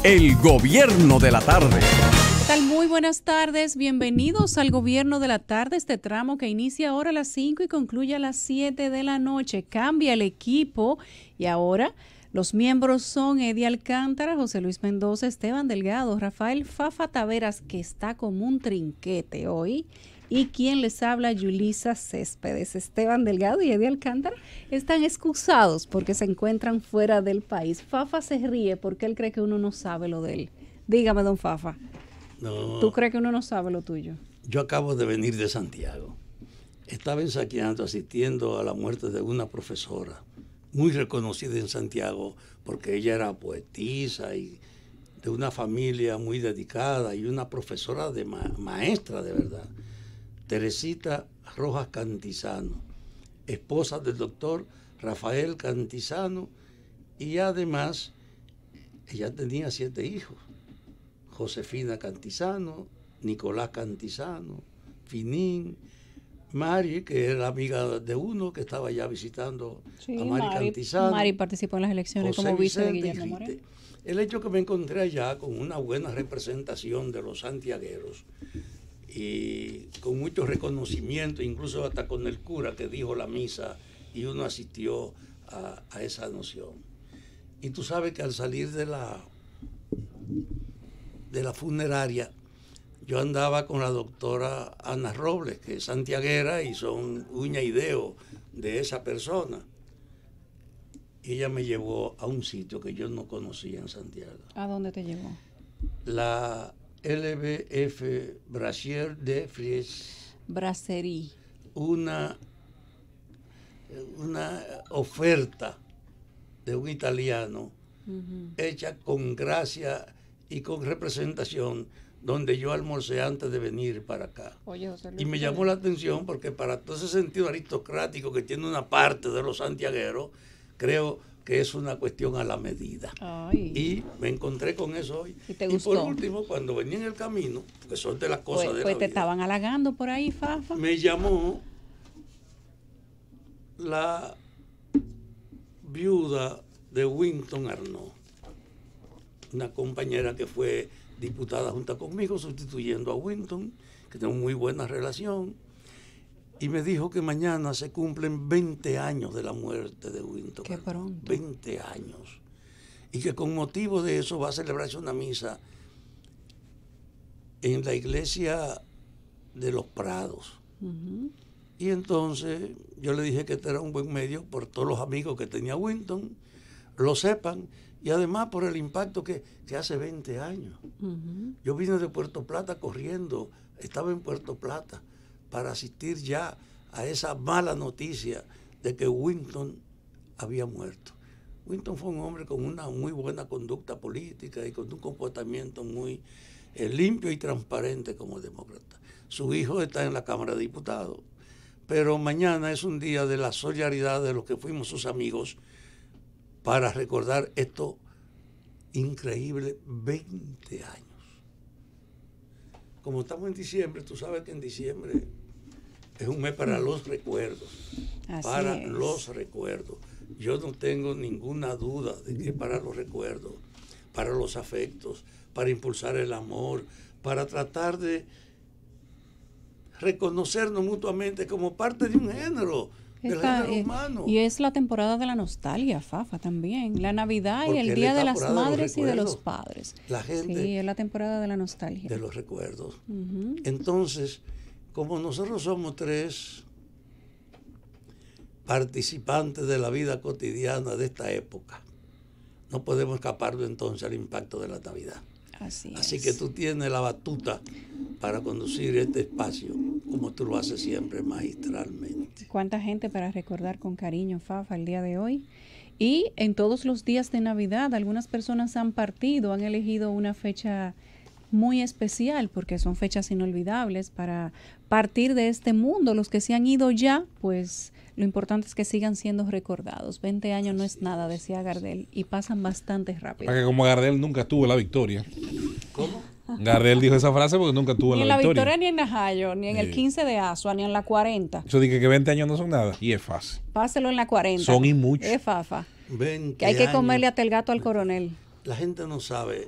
El Gobierno de la Tarde. ¿Qué tal? Muy buenas tardes, bienvenidos al Gobierno de la Tarde, este tramo que inicia ahora a las 5 y concluye a las 7 de la noche. Cambia el equipo y ahora los miembros son Eddie Alcántara, José Luis Mendoza, Esteban Delgado, Rafael Fafa Taveras, que está como un trinquete hoy, y quien les habla, Yulisa Céspedes. Esteban Delgado y Eddie Alcántara están excusados porque se encuentran fuera del país. Fafa se ríe porque él cree que uno no sabe lo de él. Dígame, don Fafa. No, ¿Tú crees que uno no sabe lo tuyo? yo acabo de venir de Santiago. Estaba en Saqueando asistiendo a la muerte de una profesora muy reconocida en Santiago porque ella era poetisa y de una familia muy dedicada y una profesora de maestra de verdad. Teresita Rojas Cantizano, esposa del doctor Rafael Cantizano, y además ella tenía 7 hijos: Josefina Cantizano, Nicolás Cantizano, Finín, Mari, que era amiga de uno que estaba ya visitando a Mari Cantizano. Mari participó en las elecciones José como vice de Vicente Guillermo y Rite. Moreno. El hecho que me encontré allá con una buena representación de los santiagueros y con mucho reconocimiento, incluso hasta con el cura que dijo la misa y uno asistió a esa noción. Y tú sabes que al salir de la funeraria, yo andaba con la doctora Ana Robles, que es santiaguera y son uña y dedo de esa persona. Y ella me llevó a un sitio que yo no conocía en Santiago. ¿A dónde te llevó? La LBF Brasier de Fries. Brasserie. Una oferta de un italiano hecha con gracia y con representación, donde yo almorcé antes de venir para acá. Oye, José Luis, Y me llamó la atención porque para todo ese sentido aristocrático que tiene una parte de los santiagueros, creo que es una cuestión a la medida. Ay. Y me encontré con eso hoy. ¿Y te por gustó? último, cuando venía en el camino, que son de las cosas de Pues la te vida, estaban halagando por ahí, Fafa. me llamó la viuda de Winton Arnaud, una compañera que fue diputada junto conmigo, sustituyendo a Winton, que tenemos muy buena relación, y me dijo que mañana se cumplen 20 años de la muerte de Winton. Qué pronto. 20 años. Y que con motivo de eso va a celebrarse una misa en la iglesia de Los Prados. Y entonces yo le dije que este era un buen medio por todos los amigos que tenía Winton, lo sepan, y además por el impacto que hace 20 años. Yo vine de Puerto Plata corriendo, estaba en Puerto Plata para asistir ya a esa mala noticia de que Winton había muerto. Winton fue un hombre con una muy buena conducta política y con un comportamiento muy limpio y transparente como demócrata. Su hijo está en la Cámara de Diputados, pero mañana es un día de la solidaridad de los que fuimos sus amigos para recordar esto increíble, 20 años. Como estamos en diciembre, tú sabes que en diciembre es un mes para los recuerdos. Los recuerdos. Yo no tengo ninguna duda de que para los recuerdos, para los afectos, para impulsar el amor, para tratar de reconocernos mutuamente como parte de un género, del género humano. Y es la temporada de la nostalgia, Fafa, también. La Navidad Porque y el es Día la de las temporada de los Madres y de los recuerdos. Padres. La gente Sí, es la temporada de la nostalgia. de los recuerdos. Entonces, como nosotros somos 3 participantes de la vida cotidiana de esta época, no podemos escaparnos entonces al impacto de la Navidad. Así que tú tienes la batuta para conducir este espacio, como tú lo haces siempre magistralmente. ¿Cuánta gente para recordar con cariño, Fafa, el día de hoy? Y en todos los días de Navidad, algunas personas han partido, han elegido una fecha muy especial, porque son fechas inolvidables para partir de este mundo. Los que se han ido ya, pues lo importante es que sigan siendo recordados. 20 años no es nada, decía Gardel, y pasan bastante rápido. Para que como Gardel nunca tuvo la victoria. ¿Cómo? Gardel dijo esa frase porque nunca tuvo Ni en la la victoria. victoria, ni en Najayo, ni en el 15 de Asua, ni en la 40. Yo dije que 20 años no son nada. Y es fácil. Páselo en la 40. Son y mucho. Es Fafa. 20 Que hay que años. comerle hasta el gato al coronel. la gente no sabe.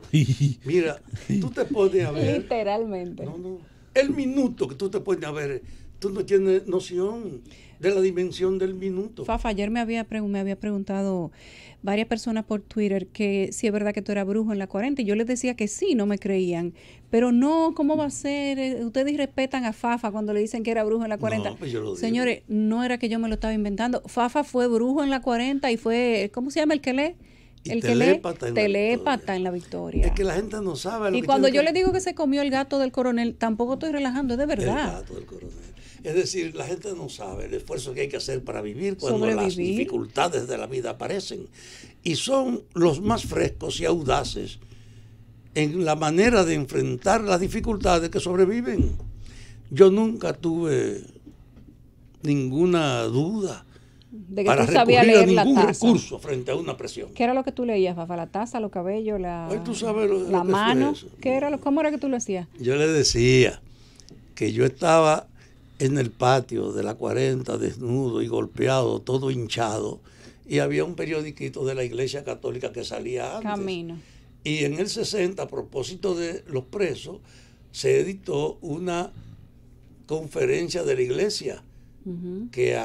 Mira, tú te pones a ver. Literalmente. No. El minuto que tú te pones a ver, tú no tienes noción de la dimensión del minuto. Fafa, ayer me había preguntado varias personas por Twitter que si es verdad que tú eras brujo en la 40 y yo les decía que sí, no me creían, pero no, ¿cómo va a ser? Ustedes irrespetan a Fafa cuando le dicen que era brujo en la 40. No, pues yo lo digo. Señores, no era que yo me lo estaba inventando. Fafa fue brujo en la 40 y fue, ¿cómo se llama el que lee? El que lee, telépata en la victoria. Es que la gente no sabe. Y cuando yo le digo que se comió el gato del coronel, tampoco estoy relajando, es de verdad. El gato del coronel. Es decir, la gente no sabe el esfuerzo que hay que hacer para vivir cuando las dificultades de la vida aparecen. Y son los más frescos y audaces en la manera de enfrentar las dificultades que sobreviven. Yo nunca tuve ninguna duda de que para tú sabías recurrir a leer ningún la taza. recurso frente a una presión. ¿Qué era lo que tú leías, Fafa? ¿La taza, los cabellos, Tú sabes la mano? ¿Qué era ¿Cómo era que tú lo hacías? Yo le decía que yo estaba en el patio de la 40, desnudo y golpeado, todo hinchado, y había un periodiquito de la Iglesia Católica que salía antes. Camino. Y en el 60, a propósito de los presos, se editó una conferencia de la Iglesia que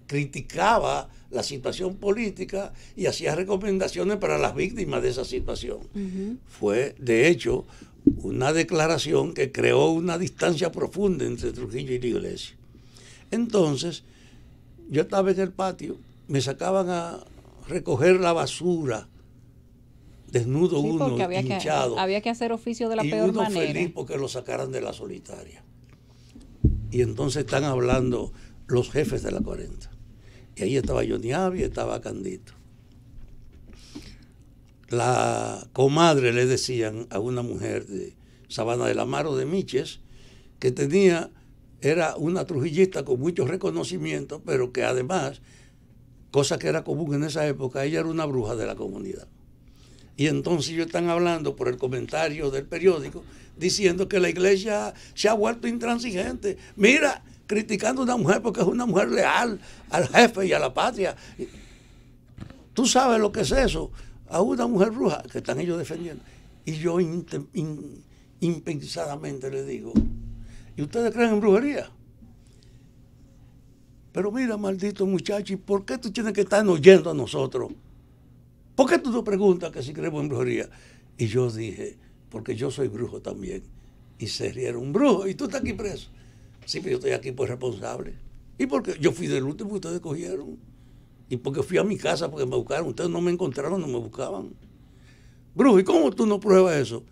criticaba la situación política y hacía recomendaciones para las víctimas de esa situación. Fue, de hecho, una declaración que creó una distancia profunda entre Trujillo y la Iglesia. Entonces, yo estaba en el patio, me sacaban a recoger la basura, desnudo uno, hinchado. Había que hacer oficio de la peor manera. Y uno feliz porque lo sacaran de la solitaria. Y entonces están hablando los jefes de la 40. Y ahí estaba Johnny Avi, estaba Candito. La comadre le decían a una mujer de Sabana del Amaro de Miches que era una trujillista con muchos reconocimientos, pero que además, cosa que era común en esa época, ella era una bruja de la comunidad. Y entonces ellos están hablando por el comentario del periódico, diciendo que la iglesia se ha vuelto intransigente. Mira, criticando a una mujer porque es una mujer leal al jefe y a la patria. ¿Tú sabes lo que es eso? A una mujer bruja que están ellos defendiendo. Y yo impensadamente le digo, ¿y ustedes creen en brujería? Pero mira, maldito muchacho, ¿y por qué tú tienes que estar oyendo a nosotros? ¿Por qué tú nos preguntas que si creemos en brujería? Y yo dije, porque yo soy brujo también. Y se rieron, brujo, ¿y tú estás aquí preso? Sí, pero yo estoy aquí por responsable. ¿Y por qué? Yo fui del último que ustedes cogieron. Y porque fui a mi casa porque me buscaron. Ustedes no me encontraron, no me buscaban. Brujo, ¿y cómo tú no pruebas eso?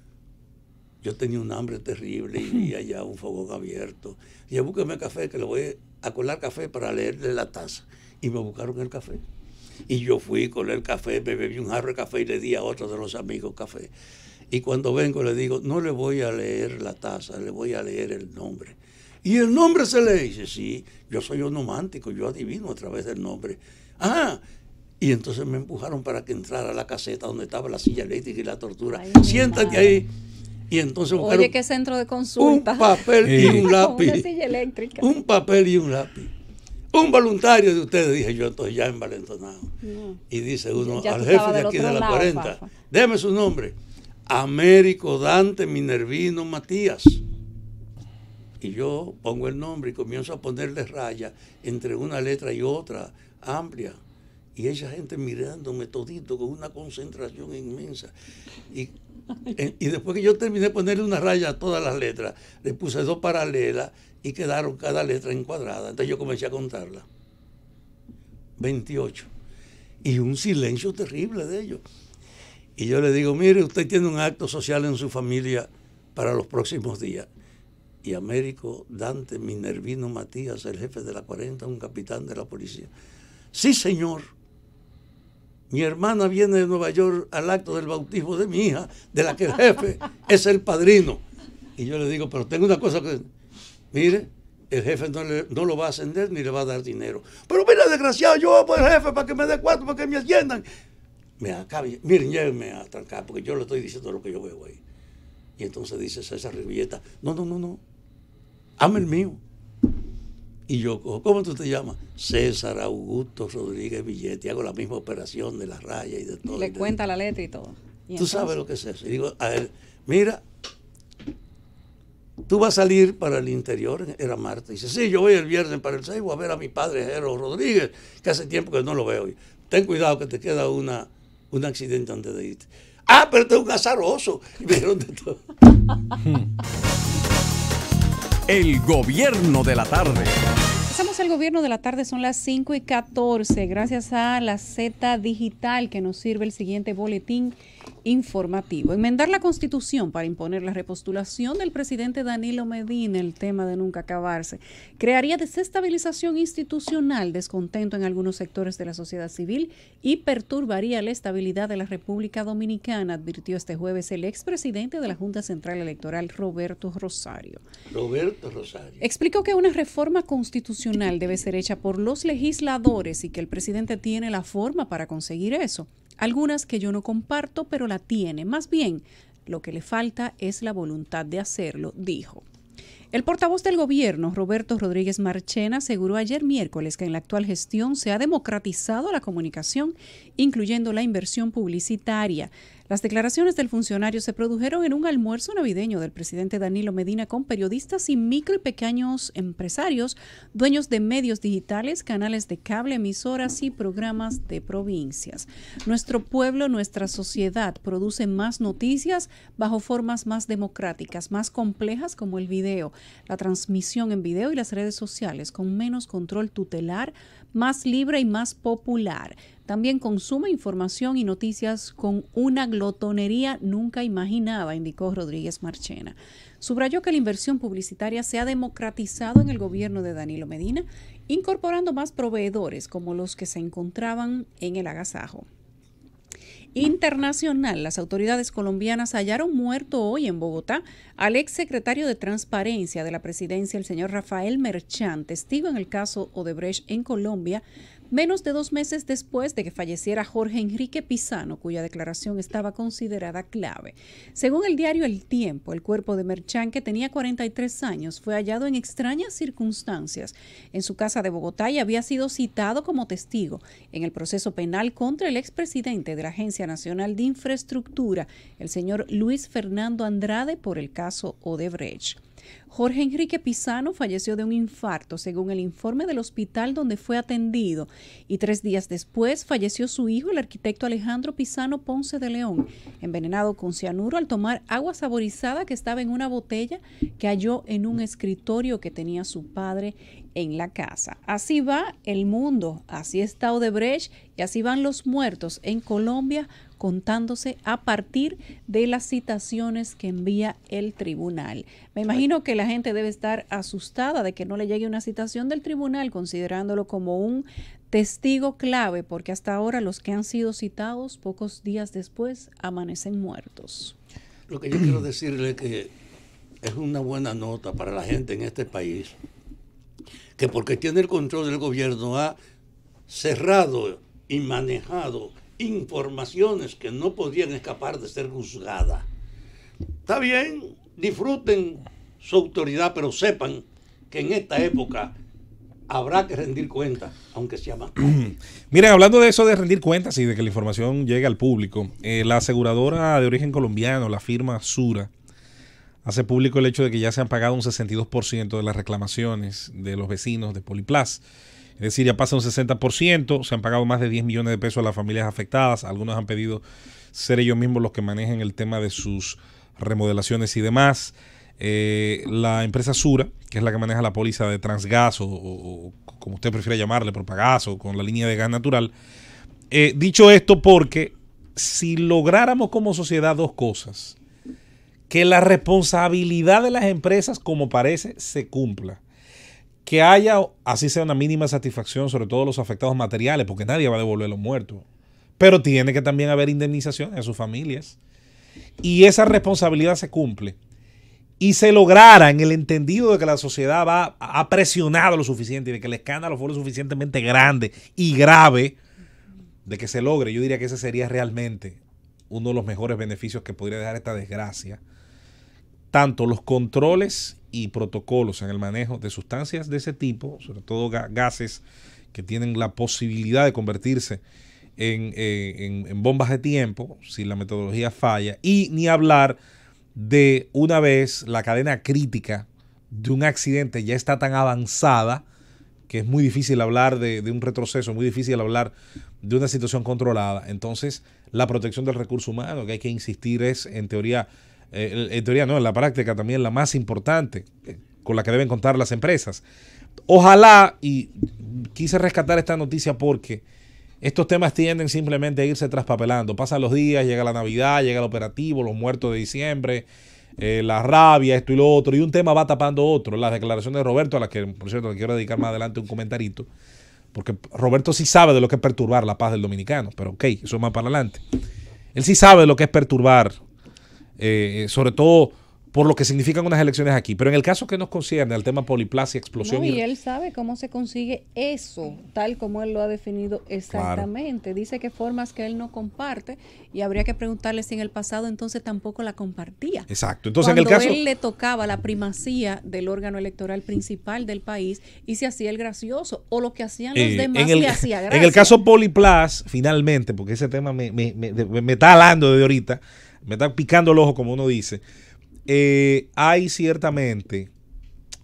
Yo tenía un hambre terrible y vi allá un fogón abierto. Y yo búsqueme café, que le voy a colar café para leerle la taza. Y me buscaron el café. Y yo fui con el café, me bebí un jarro de café y le di a otro de los amigos café. Y cuando vengo le digo, no le voy a leer la taza, le voy a leer el nombre. ¿Y el nombre se lee? Dice, sí, yo soy onomántico, yo adivino a través del nombre. Ah, y entonces me empujaron para que entrara a la caseta donde estaba la silla eléctrica y la tortura. Ay, siéntate ahí. Y entonces oye, qué centro de consulta. Un papel y un lápiz. Una silla eléctrica. Un papel y un lápiz. Un voluntario de ustedes, dije yo, entonces ya envalentonado. No. Y dice uno, al jefe de aquí de la 40, Fafa, déme su nombre. Américo Dante Minervino Matías. Y yo pongo el nombre y comienzo a ponerle raya entre una letra y otra, amplia. Y esa gente mirándome todito con una concentración inmensa. Y después que yo terminé de ponerle una raya a todas las letras, le puse 2 paralelas y quedaron cada letra encuadrada. Entonces yo comencé a contarla. 28. Y un silencio terrible de ellos. Y yo le digo, mire, usted tiene un acto social en su familia para los próximos días. Y Américo Dante Minervino Matías, el jefe de la 40, un capitán de la policía. Sí, señor. Mi hermana viene de Nueva York al acto del bautismo de mi hija, de la que el jefe es el padrino. Y yo le digo, pero tengo una cosa que... Mire, el jefe no lo va a ascender ni le va a dar dinero. Pero mira, desgraciado, yo voy por el jefe para que me dé 4, para que me asciendan. Miren, llévenme a trancar, porque yo le estoy diciendo lo que yo veo ahí. Y entonces dice César Rivilleta, no, hazme el mío. Y yo, ¿cómo tú te llamas? César Augusto Rodríguez Villetti. Hago la misma operación de la raya y de todo. Le cuenta la letra y todo. Tú sabes lo que es eso. Y digo a él, mira, tú vas a salir para el interior, era martes. Dice, sí, yo voy el viernes para el Seibo a ver a mi padre Jero Rodríguez, que hace tiempo que no lo veo. Ten cuidado que te queda un accidente antes de irte. Ah, pero tú eres un azaroso. Y me dijeron de todo. El gobierno de la tarde. Pasamos al gobierno de la tarde, son las 5:14. Gracias a la Z Digital que nos sirve el siguiente boletín informativo. Enmendar la Constitución para imponer la repostulación del presidente Danilo Medina, el tema de nunca acabarse, crearía desestabilización institucional, descontento en algunos sectores de la sociedad civil y perturbaría la estabilidad de la República Dominicana, advirtió este jueves el expresidente de la Junta Central Electoral, Roberto Rosario. Explicó que una reforma constitucional debe ser hecha por los legisladores y que el presidente tiene la forma para conseguir eso. Algunas que yo no comparto, pero la tiene. Más bien, lo que le falta es la voluntad de hacerlo, dijo. El portavoz del gobierno, Roberto Rodríguez Marchena, aseguró ayer miércoles que en la actual gestión se ha democratizado la comunicación, incluyendo la inversión publicitaria. Las declaraciones del funcionario se produjeron en un almuerzo navideño del presidente Danilo Medina con periodistas y micro y pequeños empresarios, dueños de medios digitales, canales de cable, emisoras y programas de provincias. Nuestro pueblo, nuestra sociedad produce más noticias bajo formas más democráticas, más complejas como el video, la transmisión en video y las redes sociales, con menos control tutelar, más libre y más popular. También consume información y noticias con una glotonería nunca imaginada, indicó Rodríguez Marchena. Subrayó que la inversión publicitaria se ha democratizado en el gobierno de Danilo Medina, incorporando más proveedores como los que se encontraban en el agasajo. Internacional, las autoridades colombianas hallaron muerto hoy en Bogotá al exsecretario de Transparencia de la Presidencia, el señor Rafael Merchán, testigo en el caso Odebrecht en Colombia, menos de 2 meses después de que falleciera Jorge Enrique Pizano, cuya declaración estaba considerada clave. Según el diario El Tiempo, el cuerpo de Merchán, que tenía 43 años, fue hallado en extrañas circunstancias en su casa de Bogotá y había sido citado como testigo en el proceso penal contra el expresidente de la Agencia Nacional de Infraestructura, el señor Luis Fernando Andrade, por el caso Odebrecht. Jorge Enrique Pizano falleció de un infarto, según el informe del hospital donde fue atendido, y 3 días después falleció su hijo, el arquitecto Alejandro Pizano Ponce de León, envenenado con cianuro al tomar agua saborizada que estaba en una botella que halló en un escritorio que tenía su padre en la casa. Así va el mundo, así está Odebrecht y así van los muertos en Colombia, contándose a partir de las citaciones que envía el tribunal. Me imagino que la gente debe estar asustada de que no le llegue una citación del tribunal, considerándolo como un testigo clave, porque hasta ahora los que han sido citados pocos días después amanecen muertos. Lo que yo quiero decirle es que es una buena nota para la gente en este país, que porque tiene el control del gobierno ha cerrado y manejado informaciones que no podían escapar de ser juzgadas. Está bien, disfruten su autoridad, pero sepan que en esta época habrá que rendir cuentas, aunque sea más. Miren, hablando de eso de rendir cuentas y de que la información llegue al público, la aseguradora de origen colombiano, la firma Sura, hace público el hecho de que ya se han pagado un 62% de las reclamaciones de los vecinos de Poliplas. Es decir, ya pasa un 60%, se han pagado más de 10 millones de pesos a las familias afectadas. Algunos han pedido ser ellos mismos los que manejen el tema de sus remodelaciones y demás. La empresa Sura, que es la que maneja la póliza de Transgas o como usted prefiera llamarle, Propagás o con la línea de gas natural. Dicho esto, porque si lográramos como sociedad 2 cosas, que la responsabilidad de las empresas, como parece, se cumpla. Que haya, así sea, una mínima satisfacción sobre todos los afectados materiales, porque nadie va a devolver los muertos. Pero tiene que también haber indemnización a sus familias. Y esa responsabilidad se cumple. Y se lograra en el entendido de que la sociedad ha presionado lo suficiente y de que el escándalo fue lo suficientemente grande y grave de que se logre. Yo diría que ese sería realmente uno de los mejores beneficios que podría dejar esta desgracia. tanto los controles y protocolos en el manejo de sustancias de ese tipo, sobre todo gases que tienen la posibilidad de convertirse en bombas de tiempo, si la metodología falla, y ni hablar de una vez la cadena crítica de un accidente ya está tan avanzada que es muy difícil hablar de un retroceso, muy difícil hablar de una situación controlada. Entonces, la protección del recurso humano, que hay que insistir, es en teoría no, en la práctica también la más importante con la que deben contar las empresas. Ojalá, y quise rescatar esta noticia porque estos temas tienden simplemente a irse traspapelando. Pasan los días, llega la Navidad, llega el operativo, los muertos de diciembre, la rabia, esto y lo otro, y un tema va tapando otro. Las declaraciones de Roberto, a las que, por cierto, le quiero dedicar más adelante un comentarito, porque Roberto sí sabe de lo que es perturbar la paz del dominicano, pero ok, eso es más para adelante. Él sí sabe de lo que es perturbar, sobre todo por lo que significan unas elecciones aquí. Pero en el caso que nos concierne al tema poliplasia, explosión... No, y él sabe cómo se consigue eso, tal como él lo ha definido exactamente. Claro. Dice que formas que él no comparte y habría que preguntarle si en el pasado entonces tampoco la compartía. Exacto. Entonces, cuando en el caso... él le tocaba la primacía del órgano electoral principal del país y se hacía el gracioso, o lo que hacían los demás le hacía gracia. En el caso Poliplas, finalmente, porque ese tema me está alando desde ahorita, me está picando el ojo, como uno dice... hay ciertamente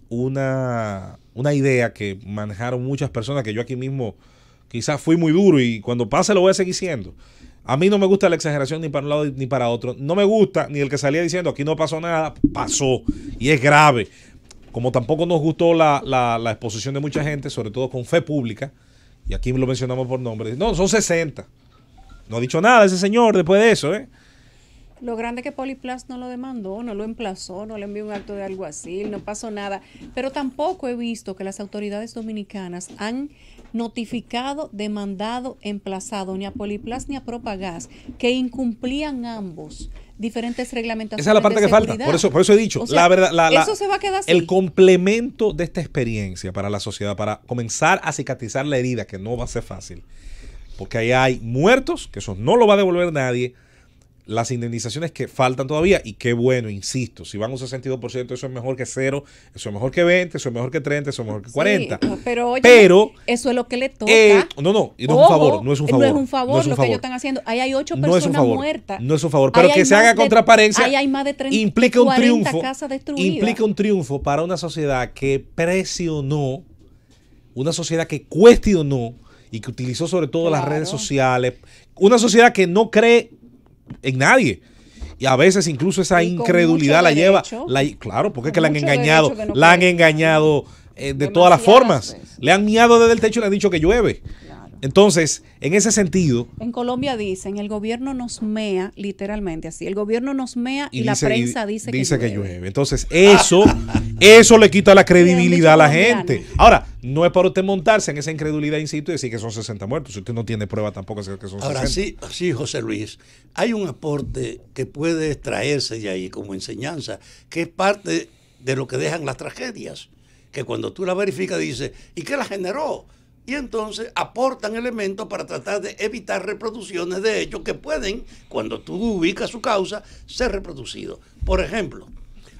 una idea que manejaron muchas personas, que yo aquí mismo quizás fui muy duro y cuando pase lo voy a seguir siendo. A mí no me gusta la exageración ni para un lado ni para otro. No me gusta ni el que salía diciendo aquí no pasó nada, pasó y es grave. Como tampoco nos gustó la exposición de mucha gente, sobre todo con fe pública, y aquí lo mencionamos por nombre. No, son 60. No ha dicho nada ese señor después de eso, ¿eh? Lo grande que Poliplas no lo demandó, no lo emplazó, no le envió un acto de alguacil, no pasó nada. Pero tampoco he visto que las autoridades dominicanas han notificado, demandado, emplazado ni a Poliplas ni a Propagás, que incumplían ambos diferentes reglamentaciones. Esa es la parte que falta. Por eso he dicho, o sea, la verdad, eso se va a quedar así. El complemento de esta experiencia para la sociedad, para comenzar a cicatrizar la herida, que no va a ser fácil, porque ahí hay muertos, que eso no lo va a devolver nadie. Las indemnizaciones que faltan todavía, y qué bueno, insisto, si van un 62%, eso es mejor que 0, eso es mejor que 20, eso es mejor que 30, eso es mejor que 40. Sí, pero eso es lo que le toca. No es un favor, no es un favor. No es un favor lo que ellos están haciendo. Ahí hay 8 personas muertas. No es un favor, pero que se haga con transparencia. Ahí hay más de 30, implica un triunfo, casas destruidas. Implica un triunfo para una sociedad que presionó, una sociedad que cuestionó y que utilizó sobre todo las redes sociales, una sociedad que no cree en nadie, y a veces incluso esa incredulidad la lleva claro, porque es que la han engañado de todas las formas veces. Le han miado desde el techo y le han dicho que llueve. Entonces, en ese sentido... En Colombia dicen, el gobierno nos mea, literalmente así, el gobierno nos mea y la prensa dice que llueve. Entonces, eso le quita la credibilidad a la gente. Ahora, no es para usted montarse en esa incredulidad, insisto, y decir que son 60 muertos. Si usted no tiene prueba tampoco de que son 60. Ahora, sí, José Luis, hay un aporte que puede extraerse de ahí como enseñanza, que es parte de lo que dejan las tragedias, que cuando tú la verificas dices, ¿y qué la generó? Y entonces aportan elementos para tratar de evitar reproducciones de hechos que pueden, cuando tú ubicas su causa, ser reproducidos. Por ejemplo,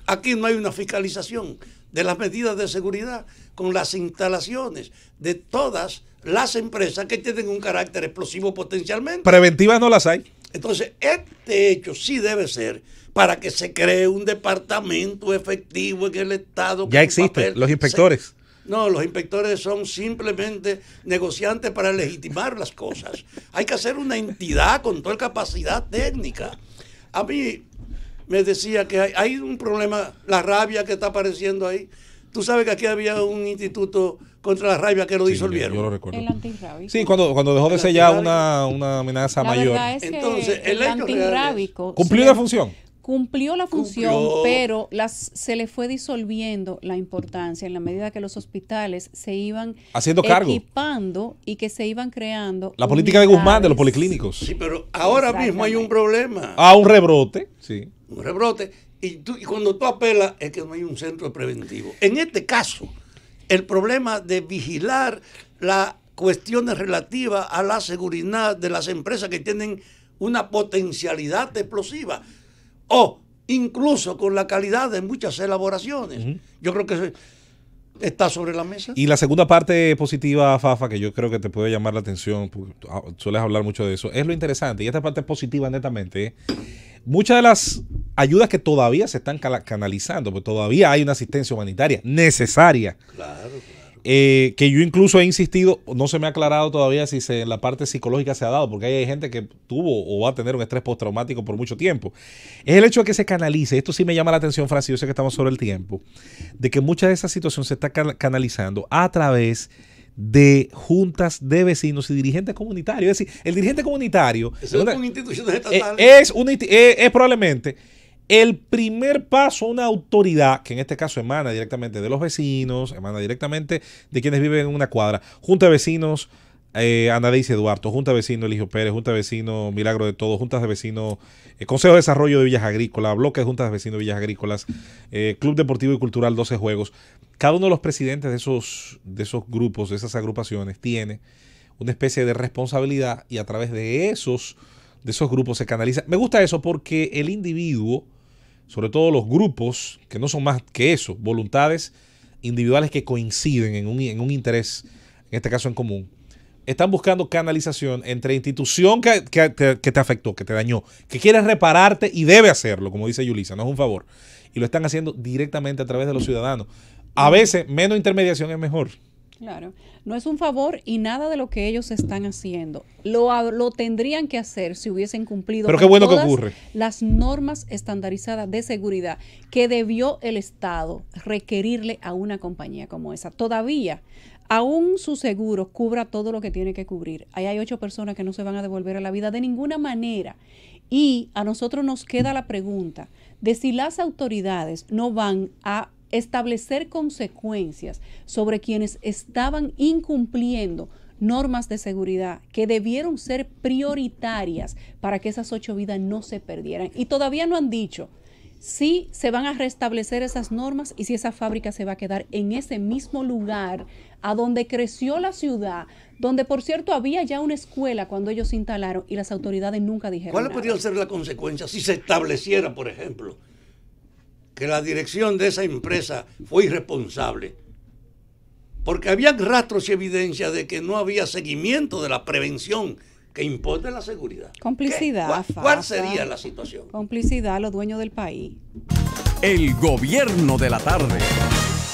aquí no hay una fiscalización de las medidas de seguridad con las instalaciones de todas las empresas que tienen un carácter explosivo potencialmente. Preventivas no las hay. Entonces, este hecho sí debe ser para que se cree un departamento efectivo en el Estado. Ya existen los inspectores. No, los inspectores son simplemente negociantes para legitimar las cosas. Hay que hacer una entidad con toda capacidad técnica. A mí me decía que hay un problema, la rabia que está apareciendo ahí. Tú sabes que aquí había un instituto contra la rabia que lo disolvieron. Yo lo recuerdo. El antirrábico. Sí, cuando dejó de ser ya una amenaza mayor. Verdad es entonces, el antirrábico cumplió la función. Cumplió la función, pero se le fue disolviendo la importancia en la medida que los hospitales se iban haciendo cargo, equipando y que se iban creando. La política de Guzmán de los policlínicos. Sí, pero ahora mismo hay un problema. Un rebrote, sí. Un rebrote. Y cuando tú apelas es que no hay un centro preventivo. En este caso, el problema de vigilar las cuestiones relativas a la seguridad de las empresas que tienen una potencialidad explosiva. incluso con la calidad de muchas elaboraciones. Yo creo que eso está sobre la mesa. Y la segunda parte positiva, Fafa, que yo creo que te puede llamar la atención, porque sueles hablar mucho de eso, es lo interesante. Y esta parte positiva, netamente, muchas de las ayudas que todavía se están canalizando, pues todavía hay una asistencia humanitaria necesaria. Claro. Que yo incluso he insistido, no se me ha aclarado todavía si en la parte psicológica se ha dado, porque hay gente que tuvo o va a tener un estrés postraumático por mucho tiempo. Es el hecho de que se canalice, esto sí me llama la atención, Francis, yo sé que estamos sobre el tiempo, de que mucha de esa situación se está canalizando a través de juntas de vecinos y dirigentes comunitarios. Es decir, el dirigente comunitario Eso es con instituciones estatales. es probablemente el primer paso a una autoridad, que en este caso emana directamente de los vecinos, emana directamente de quienes viven en una cuadra. Junta de vecinos Ana Deisy Eduardo, Junta de vecinos Eligio Pérez, Junta de vecinos Milagro de Todos, Juntas de vecinos, Consejo de Desarrollo de Villas Agrícolas, Bloque de Juntas de Vecinos de Villas Agrícolas, Club Deportivo y Cultural 12 Juegos. Cada uno de los presidentes de esos grupos, de esas agrupaciones, tiene una especie de responsabilidad y a través de esos grupos se canaliza. Me gusta eso porque el individuo, sobre todo los grupos, que no son más que eso, voluntades individuales que coinciden en un interés, en este caso en común, están buscando canalización entre institución que te afectó, que te dañó, que quiere repararte y debe hacerlo, como dice Yulisa, no es un favor. Y lo están haciendo directamente a través de los ciudadanos. A veces menos intermediación es mejor. Claro, no es un favor y nada de lo que ellos están haciendo lo tendrían que hacer si hubiesen cumplido Pero qué bueno todas que ocurre. las normas estandarizadas de seguridad que debió el Estado requerirle a una compañía como esa. Todavía, aún su seguro cubra todo lo que tiene que cubrir. Ahí hay 8 personas que no se van a devolver a la vida de ninguna manera. Y a nosotros nos queda la pregunta de si las autoridades no van a establecer consecuencias sobre quienes estaban incumpliendo normas de seguridad que debieron ser prioritarias para que esas 8 vidas no se perdieran. Y todavía no han dicho si se van a restablecer esas normas y si esa fábrica se va a quedar en ese mismo lugar a donde creció la ciudad, donde por cierto había ya una escuela cuando ellos se instalaron y las autoridades nunca dijeron ¿Cuáles nada. podrían ser las consecuencias si se estableciera, por ejemplo, que la dirección de esa empresa fue irresponsable? Porque había rastros y evidencia de que no había seguimiento de la prevención que impone la seguridad. Complicidad. ¿Cuál sería la situación? Complicidad, los dueños del país. El gobierno de la tarde.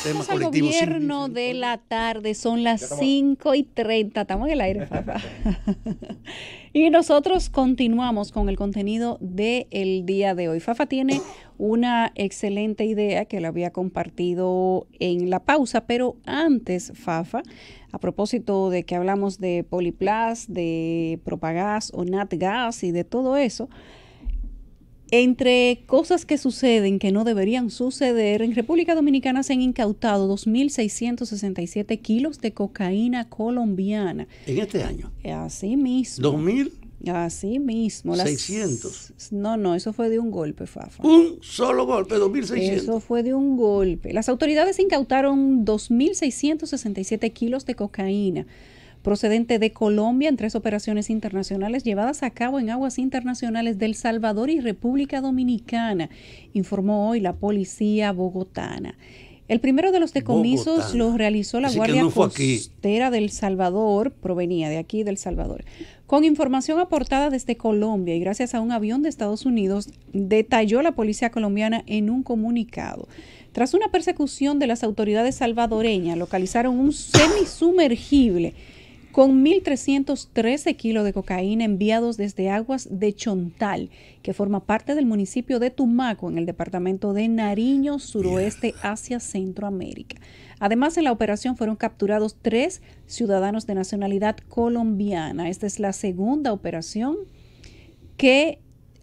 Vamos al gobierno de la tarde, son las 5:30, estamos en el aire, Fafa. Y nosotros continuamos con el contenido del día de hoy. Fafa tiene una excelente idea que la había compartido en la pausa, pero antes, Fafa, a propósito de que hablamos de Poliplas, de Propagás o Natgas y de todo eso, entre cosas que suceden que no deberían suceder, en República Dominicana se han incautado 2.667 kilos de cocaína colombiana. En este año. Así mismo. 2.000. Así mismo. 600. No, eso fue de un golpe, Fafa. Un solo golpe, 2.600. Eso fue de un golpe. Las autoridades incautaron 2.667 kilos de cocaína procedente de Colombia en 3 operaciones internacionales llevadas a cabo en aguas internacionales de El Salvador y República Dominicana, informó hoy la policía bogotana. El primero de los decomisos lo realizó la Guardia Costera del Salvador, provenía de aquí del Salvador. Con información aportada desde Colombia y gracias a un avión de Estados Unidos, detalló la policía colombiana en un comunicado. Tras una persecución de las autoridades salvadoreñas, localizaron un semisumergible con 1.313 kilos de cocaína enviados desde aguas de Chontal, que forma parte del municipio de Tumaco, en el departamento de Nariño, suroeste hacia Centroamérica. Además, en la operación fueron capturados 3 ciudadanos de nacionalidad colombiana. Esta es la segunda operación que,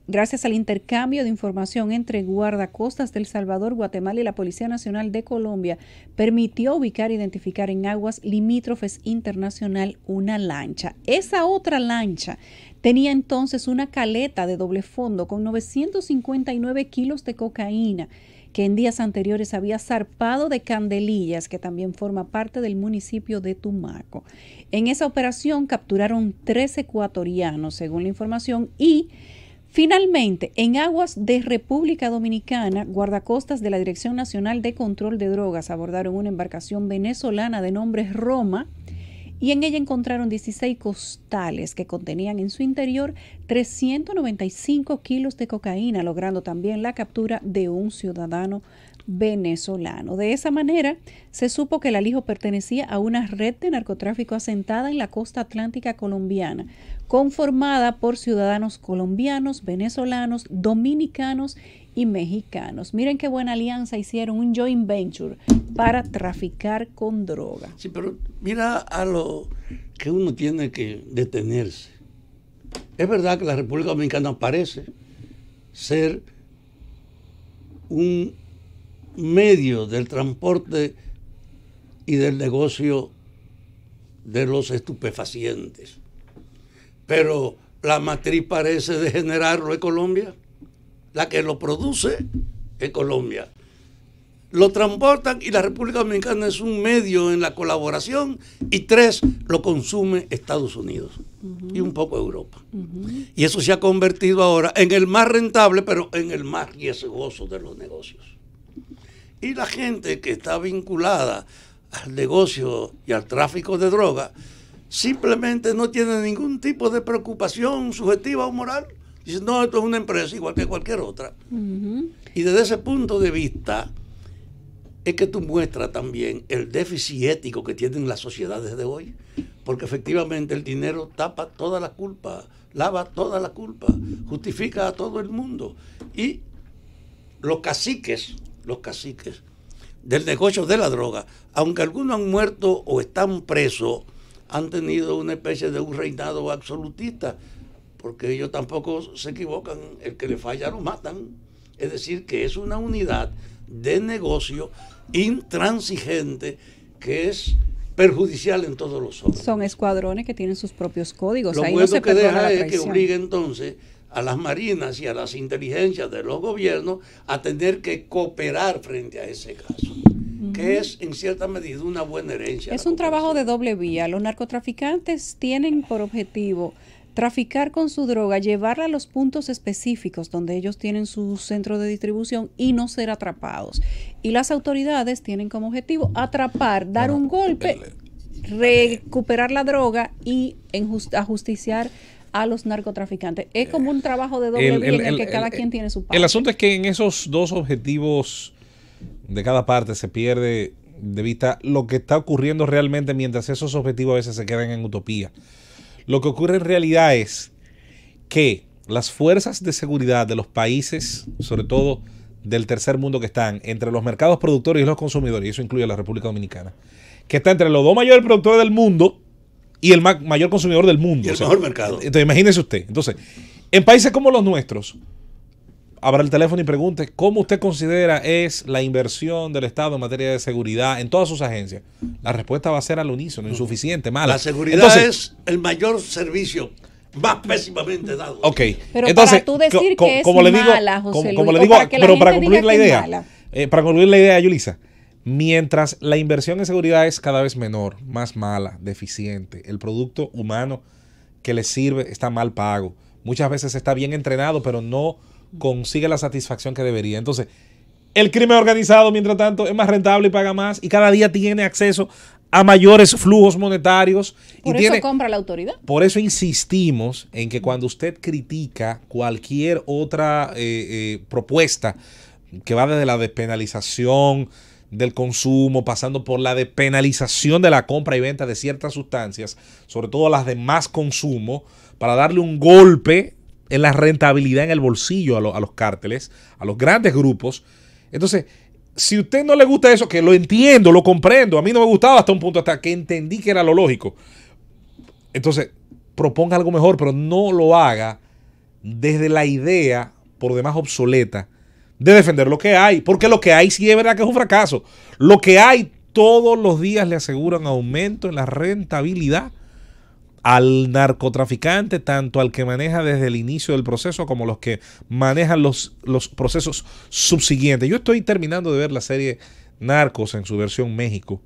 gracias al intercambio de información entre guardacostas de El Salvador, Guatemala y la Policía Nacional de Colombia, permitió ubicar e identificar en aguas limítrofes internacional una lancha. Esa otra lancha tenía entonces una caleta de doble fondo con 959 kilos de cocaína, que en días anteriores había zarpado de Candelillas, que también forma parte del municipio de Tumaco. En esa operación capturaron 3 ecuatorianos, según la información, y Finalmente, en aguas de República Dominicana, guardacostas de la Dirección Nacional de Control de Drogas abordaron una embarcación venezolana de nombre Roma y en ella encontraron 16 costales que contenían en su interior 395 kilos de cocaína, logrando también la captura de un ciudadano venezolano. De esa manera, se supo que el alijo pertenecía a una red de narcotráfico asentada en la costa atlántica colombiana, conformada por ciudadanos colombianos, venezolanos, dominicanos y mexicanos. Miren qué buena alianza hicieron, un joint venture para traficar con droga. Sí, pero mira a lo que uno tiene que detenerse. Es verdad que la República Dominicana parece ser un medio del transporte y del negocio de los estupefacientes. Pero la matriz parece de generarlo en Colombia. La que lo produce es Colombia. Lo transportan y la República Dominicana es un medio en la colaboración y 3 lo consume Estados Unidos y un poco Europa. Y eso se ha convertido ahora en el más rentable, pero en el más riesgoso de los negocios. Y la gente que está vinculada al negocio y al tráfico de droga simplemente no tiene ningún tipo de preocupación subjetiva o moral. Dicen, no, esto es una empresa igual que cualquier otra. Y desde ese punto de vista es que tú muestras también el déficit ético que tienen las sociedades de hoy, porque efectivamente el dinero tapa toda la culpa, lava toda la culpa, justifica a todo el mundo. Y los caciques del negocio de la droga, aunque algunos han muerto o están presos, han tenido una especie de un reinado absolutista, porque ellos tampoco se equivocan, el que le falla lo matan. Es decir, que es una unidad de negocio intransigente que es perjudicial en todos los órdenes. Son escuadrones que tienen sus propios códigos. Lo ahí bueno no se que deja la es que obliga entonces a las marinas y a las inteligencias de los gobiernos a tener que cooperar frente a ese caso, que es en cierta medida una buena herencia. Es un trabajo de doble vía. Los narcotraficantes tienen por objetivo traficar con su droga, llevarla a los puntos específicos donde ellos tienen su centro de distribución y no ser atrapados. Y las autoridades tienen como objetivo atrapar, dar un golpe, recuperar la droga y ajusticiar a los narcotraficantes. Es como un trabajo de doble vía en el que cada quien tiene su parte. El asunto es que en esos dos objetivos de cada parte se pierde de vista lo que está ocurriendo realmente, mientras esos objetivos a veces se quedan en utopía. Lo que ocurre en realidad es que las fuerzas de seguridad de los países, sobre todo del tercer mundo, que están entre los mercados productores y los consumidores, y eso incluye a la República Dominicana, que está entre los dos mayores productores del mundo y el mayor consumidor del mundo. Y el mejor mercado. Entonces, imagínese usted. Entonces, en países como los nuestros, abra el teléfono y pregunte cómo usted considera es la inversión del Estado en materia de seguridad en todas sus agencias. La respuesta va a ser al unísono, insuficiente, mala. La seguridad es el mayor servicio más pésimamente dado. Ok. Pero entonces, para tú decir que es mala, José como Luis, le digo, para que la pero para gente concluir diga la que es idea, mala. para concluir la idea, Yulisa, mientras la inversión en seguridad es cada vez menor, más mala, deficiente, el producto humano que le sirve está mal pago. Muchas veces está bien entrenado, pero no consigue la satisfacción que debería. Entonces, el crimen organizado, mientras tanto, es más rentable y paga más, y cada día tiene acceso a mayores flujos monetarios. Por eso compra la autoridad. Por eso insistimos en que cuando usted critica cualquier otra propuesta que va desde la despenalización del consumo, pasando por la despenalización de la compra y venta de ciertas sustancias, sobre todo las de más consumo, para darle un golpe en la rentabilidad en el bolsillo a los cárteles, a los grandes grupos. Entonces, si a usted no le gusta eso, que lo entiendo, lo comprendo, a mí no me gustaba hasta un punto, hasta que entendí que era lo lógico. Entonces, proponga algo mejor, pero no lo haga desde la idea, por demás obsoleta, de defender lo que hay, porque lo que hay sí es verdad que es un fracaso. Lo que hay todos los días le aseguran aumento en la rentabilidad al narcotraficante, tanto al que maneja desde el inicio del proceso como los que manejan los procesos subsiguientes. Yo estoy terminando de ver la serie Narcos en su versión México,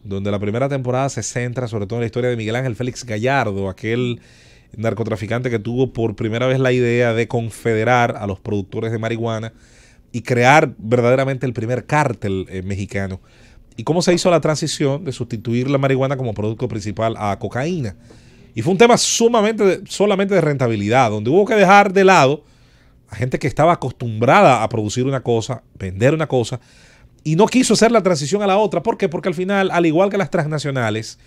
donde la primera temporada se centra sobre todo en la historia de Miguel Ángel Félix Gallardo, aquel narcotraficante que tuvo por primera vez la idea de confederar a los productores de marihuana y crear verdaderamente el primer cártel mexicano. Y cómo se hizo la transición de sustituir la marihuana como producto principal a cocaína. Y fue un tema solamente de rentabilidad, donde hubo que dejar de lado a gente que estaba acostumbrada a producir una cosa, vender una cosa, y no quiso hacer la transición a la otra. ¿Por qué? Porque al final, al igual que las transnacionales,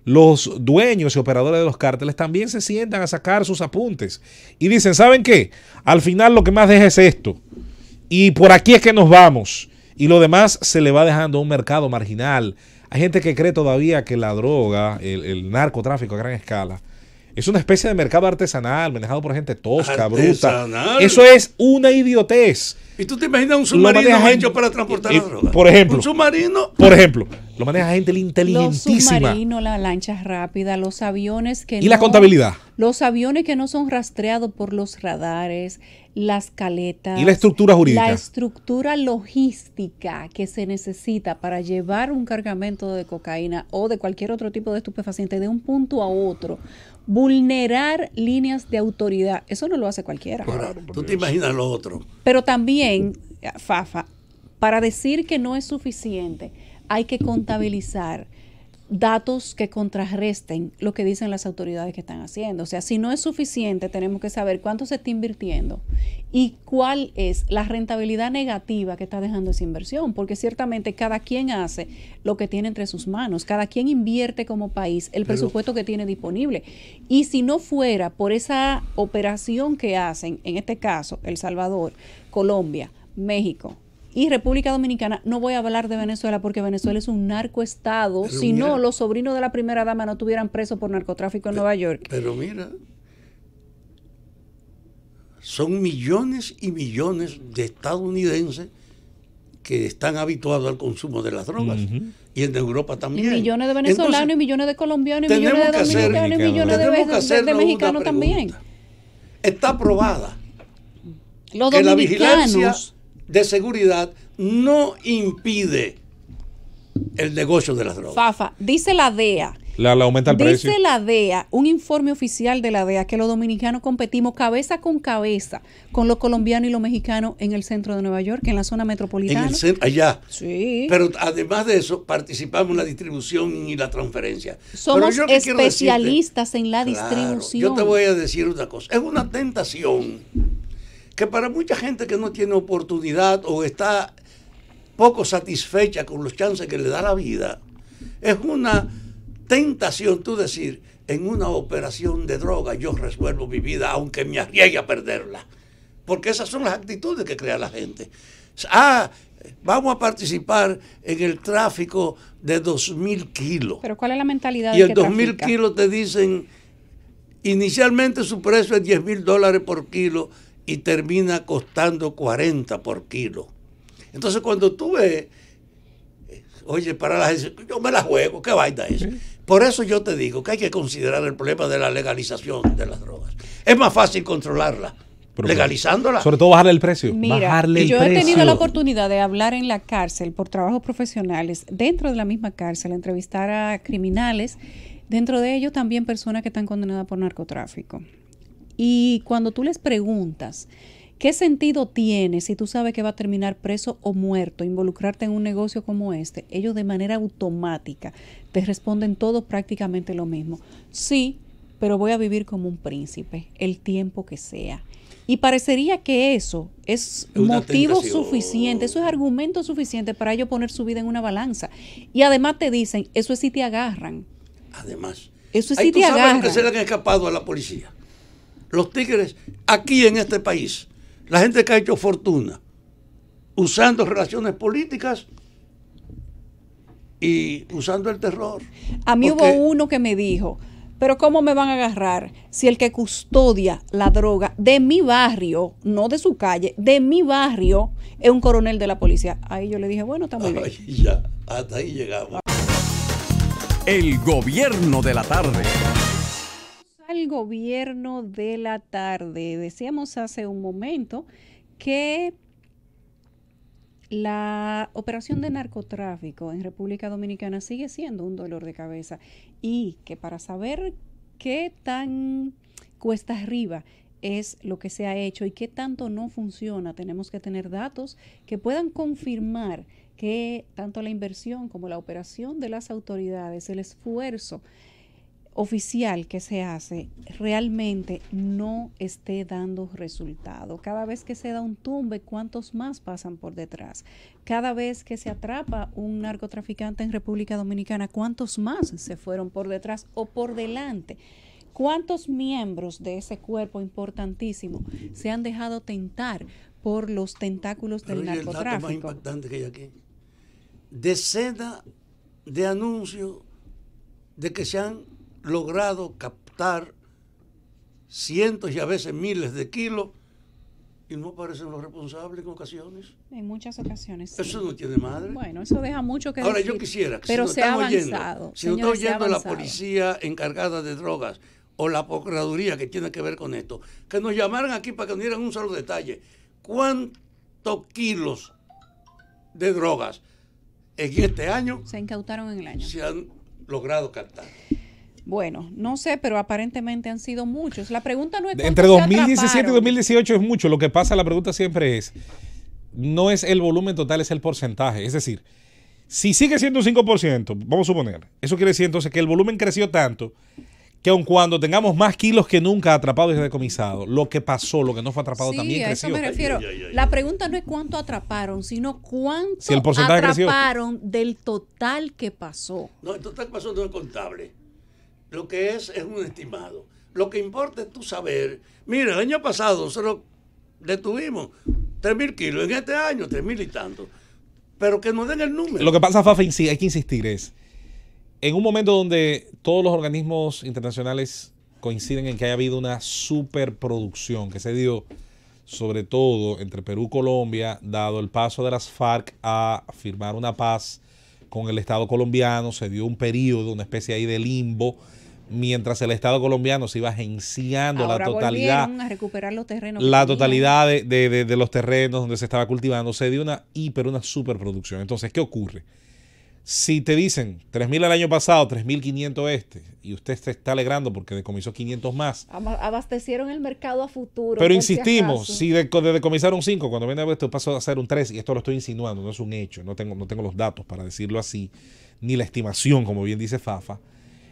los dueños y operadores de los cárteles también se sientan a sacar sus apuntes. Y dicen, ¿saben qué? Al final lo que más deja es esto. Y por aquí es que nos vamos. Y lo demás se le va dejando a un mercado marginal. Hay gente que cree todavía que la droga, el narcotráfico a gran escala, es una especie de mercado artesanal manejado por gente tosca, bruta. Eso es una idiotez. ¿Y tú te imaginas un submarino hecho para transportar la droga? Por ejemplo. ¿Un submarino? Por ejemplo, lo maneja gente inteligentísima. Los submarinos, las lanchas rápidas, los aviones que ¿Y la contabilidad? Los aviones que no son rastreados por los radares, las caletas. ¿Y la estructura jurídica? La estructura logística que se necesita para llevar un cargamento de cocaína o de cualquier otro tipo de estupefaciente de un punto a otro. Vulnerar líneas de autoridad, eso no lo hace cualquiera. Ahora, tú te imaginas lo otro. Pero también, Fafa, para decir que no es suficiente, hay que contabilizar datos que contrarresten lo que dicen las autoridades que están haciendo. O sea, si no es suficiente, tenemos que saber cuánto se está invirtiendo y cuál es la rentabilidad negativa que está dejando esa inversión, porque ciertamente cada quien hace lo que tiene entre sus manos, cada quien invierte como país el presupuesto que tiene disponible. Y si no fuera por esa operación que hacen, en este caso, El Salvador, Colombia, México y República Dominicana, no voy a hablar de Venezuela porque Venezuela es un narcoestado. Si no, los sobrinos de la primera dama no estuvieran presos por narcotráfico en Nueva York. Pero mira, son millones y millones de estadounidenses que están habituados al consumo de las drogas. Y en Europa también. Y millones de venezolanos, entonces, y millones de colombianos, y millones de dominicanos, y millones de mexicanos también. Está probada los que dominicanos, la vigilancia de seguridad no impide el negocio de las drogas. Fafa, dice la DEA. Le aumenta el precio. Dice la DEA, un informe oficial de la DEA, que los dominicanos competimos cabeza con cabeza con los colombianos y los mexicanos en el centro de Nueva York, en la zona metropolitana. En el centro, allá. Sí. Pero además de eso, participamos en la distribución y la transferencia. Somos especialistas en la distribución. Yo te voy a decir una cosa. Es una tentación que para mucha gente que no tiene oportunidad o está poco satisfecha con los chances que le da la vida, es una tentación tú decir, en una operación de droga yo resuelvo mi vida aunque me arriesgue a perderla. Porque esas son las actitudes que crea la gente. Vamos a participar en el tráfico de 2.000 kilos. Pero ¿cuál es la mentalidad? Y el 2.000 kilos te dicen, inicialmente su precio es $10,000 por kilo y termina costando 40 por kilo. Entonces cuando tú ves, oye, para la gente, yo me la juego, ¿qué vaina es? Sí. Por eso yo te digo que hay que considerar el problema de la legalización de las drogas. Es más fácil controlarla, legalizándola. Sobre todo bajarle el precio. Mira, yo he tenido la oportunidad de hablar en la cárcel por trabajos profesionales, dentro de la misma cárcel, entrevistar a criminales, dentro de ellos también personas que están condenadas por narcotráfico. Y cuando tú les preguntas, ¿qué sentido tiene si tú sabes que va a terminar preso o muerto, involucrarte en un negocio como este? Ellos de manera automática te responden todo prácticamente lo mismo. Sí, pero voy a vivir como un príncipe, el tiempo que sea. Y parecería que eso es motivo suficiente, eso es argumento suficiente para ellos poner su vida en una balanza. Y además te dicen, eso es si te agarran. Además, eso es si te agarran. Que se le han escapado a la policía. Los tigres aquí en este país, la gente que ha hecho fortuna usando relaciones políticas y usando el terror. A mí hubo uno que me dijo, pero ¿cómo me van a agarrar si el que custodia la droga de mi barrio, no de su calle, de mi barrio, es un coronel de la policía? Ahí yo le dije, bueno, está muy bien. Ya, hasta ahí llegamos. El gobierno de la tarde. Al gobierno de la tarde. Decíamos hace un momento que la operación de narcotráfico en República Dominicana sigue siendo un dolor de cabeza y que para saber qué tan cuesta arriba es lo que se ha hecho y qué tanto no funciona. Tenemos que tener datos que puedan confirmar que tanto la inversión como la operación de las autoridades, el esfuerzo oficial que se hace, realmente no esté dando resultado. Cada vez que se da un tumbe, ¿cuántos más pasan por detrás? Cada vez que se atrapa un narcotraficante en República Dominicana, ¿cuántos más se fueron por detrás o por delante? ¿Cuántos miembros de ese cuerpo importantísimo se han dejado tentar por los tentáculos del narcotráfico? El dato más impactante que hay aquí. Decenas de anuncios de que se han logrado captar cientos y a veces miles de kilos y no aparecen los responsables en ocasiones. En muchas ocasiones. Sí. Eso no tiene madre. Bueno, eso deja mucho que Ahora, decir. yo quisiera que pero si se nos ha están avanzado. Oyendo, si nos está oyendo la policía encargada de drogas o la procuraduría que tiene que ver con esto, que nos llamaran aquí para que nos dieran un solo detalle. ¿Cuántos kilos de drogas en este año se incautaron en el año? Se han logrado captar. Bueno, no sé, pero aparentemente han sido muchos. La pregunta no es entre 2017 y 2018 es mucho. Lo que pasa, la pregunta siempre es, no es el volumen total, es el porcentaje. Es decir, si sigue siendo un 5%, vamos a suponer, eso quiere decir entonces que el volumen creció tanto que aun cuando tengamos más kilos que nunca atrapados y decomisados, lo que pasó, lo que no fue atrapado también creció. Sí, a eso me refiero. La pregunta no es cuánto atraparon, sino cuánto si el porcentaje atraparon del total que pasó. No, el total que pasó no es contable. Lo que es un estimado. Lo que importa es tú saber. Mira, el año pasado nosotros detuvimos 3.000 kilos. En este año 3.000 y tanto. Pero que nos den el número. Lo que pasa, Fafa, sí, hay que insistir, es en un momento donde todos los organismos internacionales coinciden en que haya habido una superproducción que se dio sobre todo entre Perú y Colombia, dado el paso de las FARC a firmar una paz con el Estado colombiano, se dio un periodo, una especie ahí de limbo, mientras el Estado colombiano se iba agenciando la totalidad, a recuperar los terrenos, la totalidad de los terrenos donde se estaba cultivando, se dio una superproducción. Entonces, ¿qué ocurre? Si te dicen 3.000 el año pasado, 3.500 y usted se está alegrando porque decomisó 500 más. Abastecieron el mercado a futuro. Pero insistimos, si decomisaron 5, cuando viene a ver esto pasó a ser un 3, y esto lo estoy insinuando, no es un hecho, no tengo los datos para decirlo así, ni la estimación, como bien dice Fafa.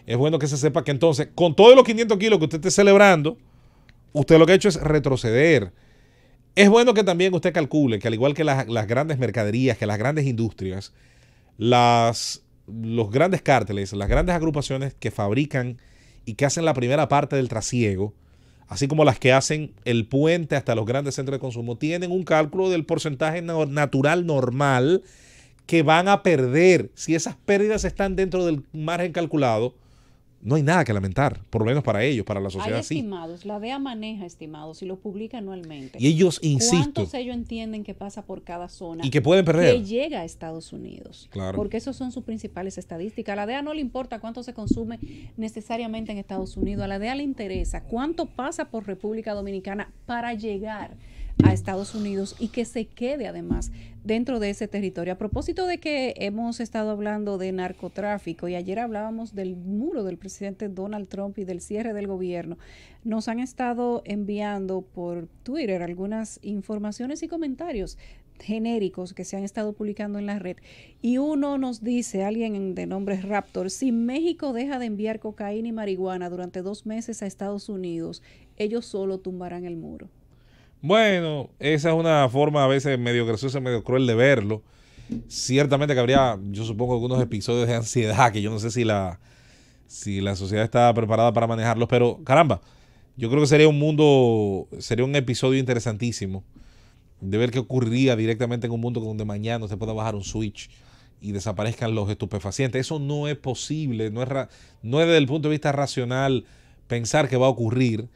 Es bueno que se sepa que entonces, con todos los 500 kilos que usted esté celebrando, usted lo que ha hecho es retroceder. Es bueno que también usted calcule que al igual que las grandes mercaderías, que las grandes industrias, los grandes cárteles, las grandes agrupaciones que fabrican y que hacen la primera parte del trasiego, así como las que hacen el puente hasta los grandes centros de consumo, tienen un cálculo del porcentaje natural normal que van a perder. Si esas pérdidas están dentro del margen calculado, no hay nada que lamentar, por lo menos para ellos, para la sociedad. Hay estimados, la DEA maneja estimados y lo publica anualmente. Y ellos, insisto, ¿cuántos ellos entienden que pasa por cada zona? Y que pueden perder. Que llega a Estados Unidos. Claro. Porque esos son sus principales estadísticas. A la DEA no le importa cuánto se consume necesariamente en Estados Unidos. A la DEA le interesa cuánto pasa por República Dominicana para llegar a Estados Unidos y que se quede además dentro de ese territorio. A propósito de que hemos estado hablando de narcotráfico y ayer hablábamos del muro del presidente Donald Trump y del cierre del gobierno, nos han estado enviando por Twitter algunas informaciones y comentarios genéricos que se han estado publicando en la red, y uno nos dice, alguien de nombre Raptor: si México deja de enviar cocaína y marihuana durante 2 meses a Estados Unidos, ellos solo tumbarán el muro. Bueno, esa es una forma a veces medio graciosa, medio cruel de verlo. Ciertamente que habría, yo supongo, algunos episodios de ansiedad que yo no sé si la sociedad está preparada para manejarlos, pero caramba, yo creo que sería un episodio interesantísimo de ver qué ocurriría directamente en un mundo donde mañana se pueda bajar un switch y desaparezcan los estupefacientes. Eso no es posible, no es desde el punto de vista racional pensar que va a ocurrir.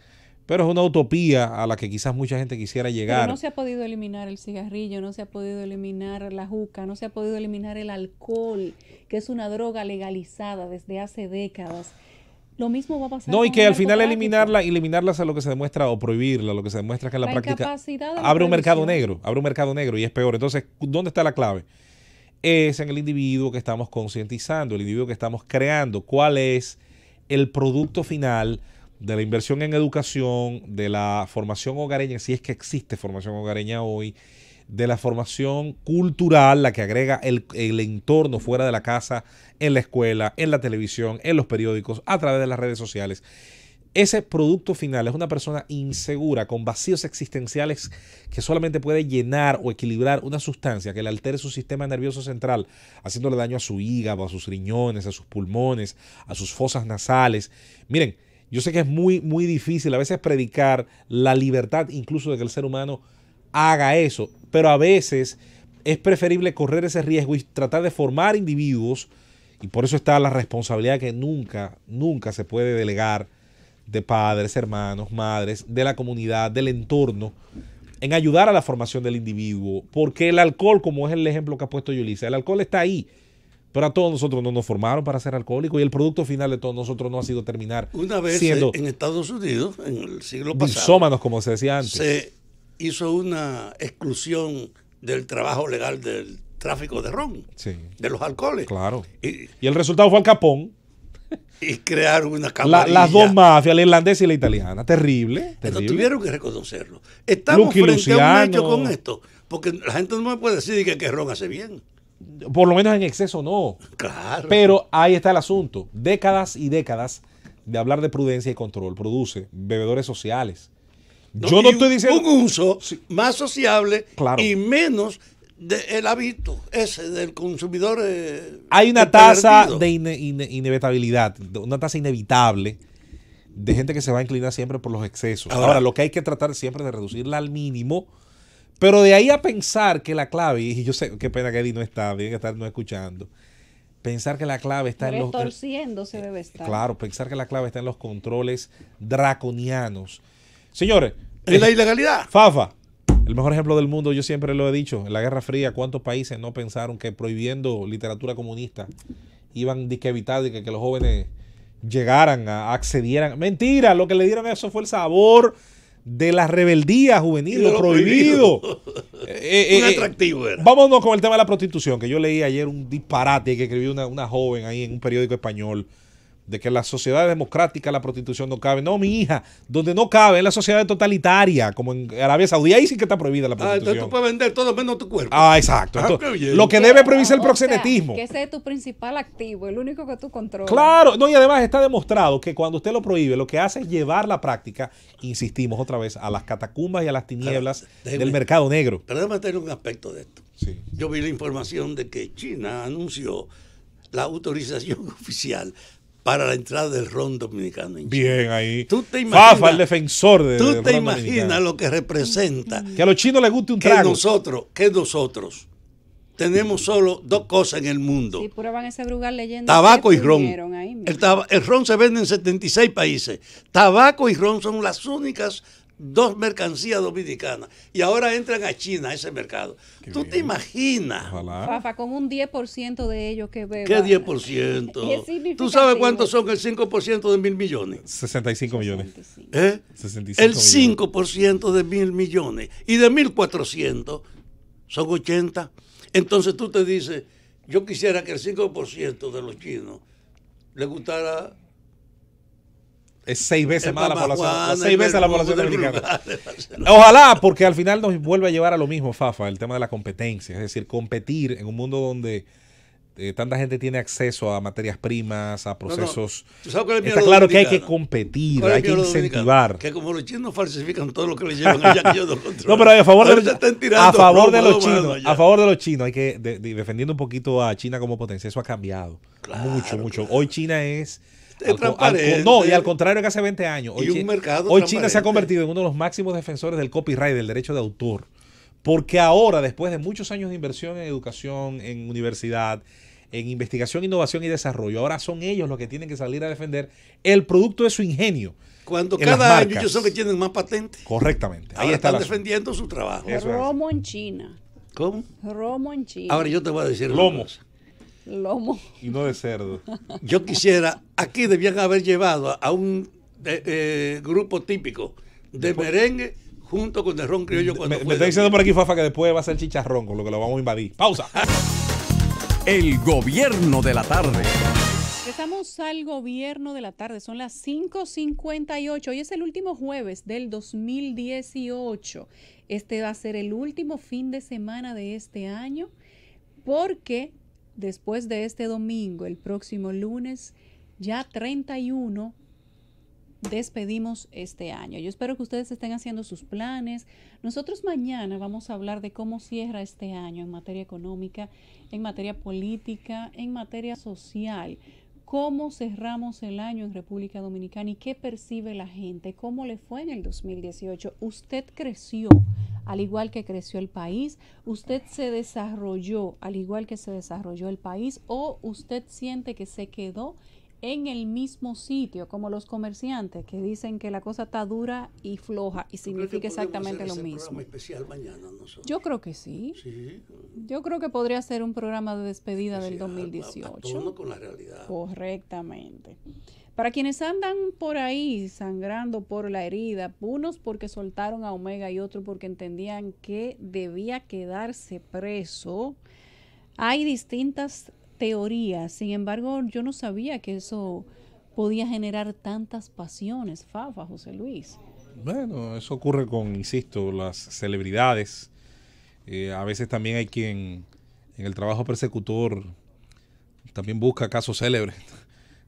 Pero es una utopía a la que quizás mucha gente quisiera llegar. Pero no se ha podido eliminar el cigarrillo, no se ha podido eliminar la juca, no se ha podido eliminar el alcohol, que es una droga legalizada desde hace décadas. Lo mismo va a pasar. No, y que al final eliminarla a lo que se demuestra, o prohibirla, lo que se demuestra que en la práctica abre un mercado negro y es peor. Entonces, ¿dónde está la clave? Es en el individuo que estamos concientizando, el individuo que estamos creando. ¿Cuál es el producto final de la inversión en educación, de la formación hogareña, si es que existe formación hogareña hoy, de la formación cultural, la que agrega el entorno fuera de la casa, en la escuela, en la televisión, en los periódicos, a través de las redes sociales. Ese producto final es una persona insegura, con vacíos existenciales, que solamente puede llenar o equilibrar una sustancia que le altere su sistema nervioso central, haciéndole daño a su hígado, a sus riñones, a sus pulmones, a sus fosas nasales. Miren, yo sé que es muy, muy difícil a veces predicar la libertad incluso de que el ser humano haga eso, pero a veces es preferible correr ese riesgo y tratar de formar individuos, y por eso está la responsabilidad que nunca, nunca se puede delegar de padres, hermanos, madres, de la comunidad, del entorno, en ayudar a la formación del individuo, porque el alcohol, como es el ejemplo que ha puesto Yulisa, el alcohol está ahí, pero a todos nosotros no nos formaron para ser alcohólicos y el producto final de todos nosotros no ha sido terminar una vez siendo en Estados Unidos, en el siglo pasado, dipsómanos, como se decía antes. se hizo una exclusión del trabajo legal del tráfico de ron, Sí, de los alcoholes. claro. Y Y el resultado fue Al Capón. crearon una camarilla. Las dos mafias, la irlandesa y la italiana. Terrible, Entonces terrible. tuvieron que reconocerlo. Estamos Lucky frente a un Luciano. hecho con esto, porque la gente no me puede decir que ron hace bien. Por lo menos en exceso no. Claro. Pero ahí está el asunto. Décadas y décadas de hablar de prudencia y control produce bebedores sociales. Yo no y estoy diciendo... un uso más sociable Claro. y menos del hábito ese del consumidor. Hay una tasa pervertido. de inevitabilidad, una tasa inevitable de gente que se va a inclinar siempre por los excesos. Ahora, lo que hay que tratar siempre es de reducirla al mínimo, pero de ahí a pensar que la clave, y yo sé, qué pena que Eddie no está, bien que estar no escuchando, pensar que la clave está en los... Retorciéndose debe estar. Claro, pensar que la clave está en los controles draconianos. Señores, En la ilegalidad. Fafa, el mejor ejemplo del mundo, yo siempre lo he dicho, en la Guerra Fría, ¿cuántos países no pensaron que prohibiendo literatura comunista iban a evitar de que los jóvenes llegaran, accedieran? Mentira, lo que le dieron a eso fue el sabor de la rebeldía juvenil, Y de lo prohibido. Un atractivo era. Vámonos con el tema de la prostitución, que yo leí ayer un disparate que escribió una joven ahí en un periódico español, de que en la sociedad democrática la prostitución no cabe. No, mi hija, donde no cabe es la sociedad totalitaria, como en Arabia Saudí, ahí sí que está prohibida la prostitución. Entonces tú puedes vender todo menos tu cuerpo. Exacto. Qué bien. Lo que debe prohibirse es el proxenetismo. Que ese es tu principal activo, el único que tú controlas. Claro, no, y además está demostrado que cuando usted lo prohíbe, lo que hace es llevar la práctica, insistimos otra vez, a las catacumbas y a las tinieblas del mercado negro. Pero déjame tener un aspecto de esto. Sí. Yo vi la información de que China anunció la autorización oficial para la entrada del ron dominicano en China. Bien ahí. ¿Tú te imaginas, Fafa, el defensor de ¿tú del te ron imaginas dominicano. lo que representa Que a los chinos les guste un que trago. nosotros tenemos solo dos cosas en el mundo? Sí, prueban ese brugal leyenda. Tabaco que y ron. pusieron ahí, mira. El ron se vende en 76 países. Tabaco y ron son las únicas dos mercancías dominicanas. Y ahora entran a China, a ese mercado. ¿Tú te imaginas? Ojalá. Fafa, con un 10% de ellos que beban. ¿Qué 10%? Es significativo. ¿Tú sabes cuántos son el 5% de 1.000 millones? 65 millones. 65. ¿Eh? 65 El millones. 5% de 1.000 millones. Y de 1.400 son 80. Entonces tú te dices, yo quisiera que el 5% de los chinos les gustara... Es 6 veces el más la población. mamajuana, 6 veces la el población verdugo del dominicana. lugar. Ojalá, porque al final nos vuelve a llevar a lo mismo, Fafa, el tema de la competencia. Es decir, competir en un mundo donde tanta gente tiene acceso a materias primas, a procesos. ¿Tú sabes cuál es mi Está miedo claro que hay que dominicano? competir, ¿Cuál es hay que el miedo dominicano? incentivar. Que como los chinos falsifican todo lo que le llevan allá, que yo no controlo. No, pero a favor de Ahorita están tirando los plomo, chinos, mano, ya. a favor de los chinos, hay que defendiendo un poquito a China como potencia. Eso ha cambiado mucho, mucho. claro. Hoy China es transparente. no, y al contrario que hace 20 años. Hoy, Y un mercado hoy China se ha transparente. convertido en uno de los máximos defensores del copyright, del derecho de autor. Porque ahora, después de muchos años de inversión en educación, en universidad, en investigación, innovación y desarrollo, ahora son ellos los que tienen que salir a defender el producto de su ingenio. Cuando en las cada año marcas. ellos son que tienen más patentes. Correctamente. Ahí Ahora está están el asunto. defendiendo su trabajo. Eso es. Romo en China. ¿Cómo? Romo en China. Ahora yo te voy a decir una Lomo. cosa. Lomo. Y no de cerdo. Yo quisiera, aquí debían haber llevado a un grupo típico de merengue junto con el ron criollo cuando Me fue está de- diciendo por aquí, Fafa, que después va a ser chicharrón, con lo que lo vamos a invadir. Pausa. El gobierno de la tarde. Regresamos al gobierno de la tarde, son las 5:58. Hoy es el último jueves del 2018. Este va a ser el último fin de semana de este año, porque después de este domingo, el próximo lunes, ya 31, despedimos este año. Yo espero que ustedes estén haciendo sus planes. Nosotros mañana vamos a hablar de cómo cierra este año en materia económica, en materia política, en materia social. Cómo cerramos el año en República Dominicana y qué percibe la gente, cómo le fue en el 2018. Usted creció al igual que creció el país, usted se desarrolló al igual que se desarrolló el país, o usted siente que se quedó en el mismo sitio, como los comerciantes que dicen que la cosa está dura y floja y significa exactamente lo mismo. Programa especial mañana nosotros. Yo creo que sí. Sí. Yo creo que podría ser un programa de despedida del 2018. A tono con la realidad. Correctamente. Para quienes andan por ahí sangrando por la herida, unos porque soltaron a Omega y otros porque entendían que debía quedarse preso, hay distintas teorías. Sin embargo, yo no sabía que eso podía generar tantas pasiones. Fafa, José Luis. Bueno, eso ocurre con, insisto, las celebridades. A veces también hay quien en el trabajo persecutor también busca casos célebres.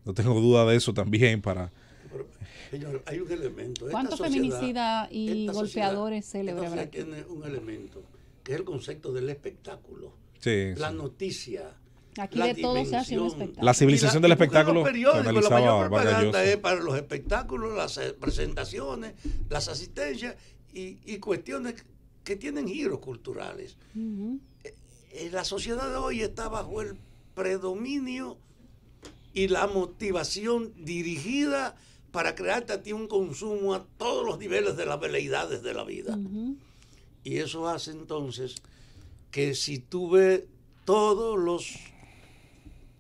No tengo duda de eso también para... Pero, señor, hay un elemento. ¿Cuántos feminicidas y golpeadores célebres habrá? Tiene un elemento, que es el concepto del espectáculo. Sí, la noticia. Aquí de todo se hace un espectáculo. La civilización del espectáculo que analizaba la mayor propaganda es para los espectáculos, las presentaciones, las asistencias y cuestiones que tienen giros culturales. La sociedad de hoy está bajo el predominio y la motivación dirigida para crearte a ti un consumo a todos los niveles de las veleidades de la vida. Y eso hace entonces que si tú ves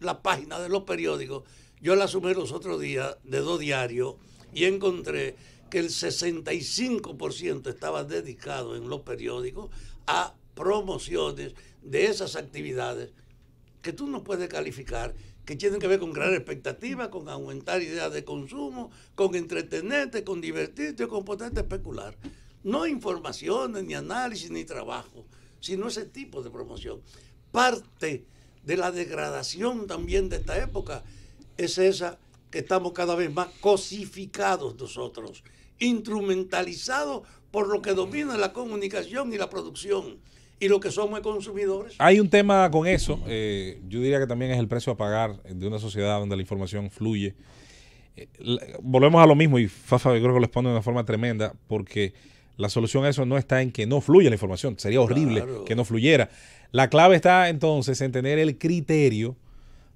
la página de los periódicos, yo la sumé los otros días de 2 diarios y encontré que el 65% estaba dedicado en los periódicos a promociones de esas actividades que tú no puedes calificar, que tienen que ver con crear expectativas, con aumentar ideas de consumo, con entretenerte, con divertirte, con ponerte a especular. No informaciones, ni análisis, ni trabajo, sino ese tipo de promoción. Parte de la degradación también de esta época es esa que estamos cada vez más cosificados nosotros, instrumentalizados por lo que domina la comunicación y la producción. Y lo que somos consumidores. Hay un tema con eso. Yo diría que también es el precio a pagar de una sociedad donde la información fluye. Volvemos a lo mismo y Fafa yo creo que lo expone de una forma tremenda, porque la solución a eso no está en que no fluya la información. Sería horrible que no fluyera. La clave está entonces en tener el criterio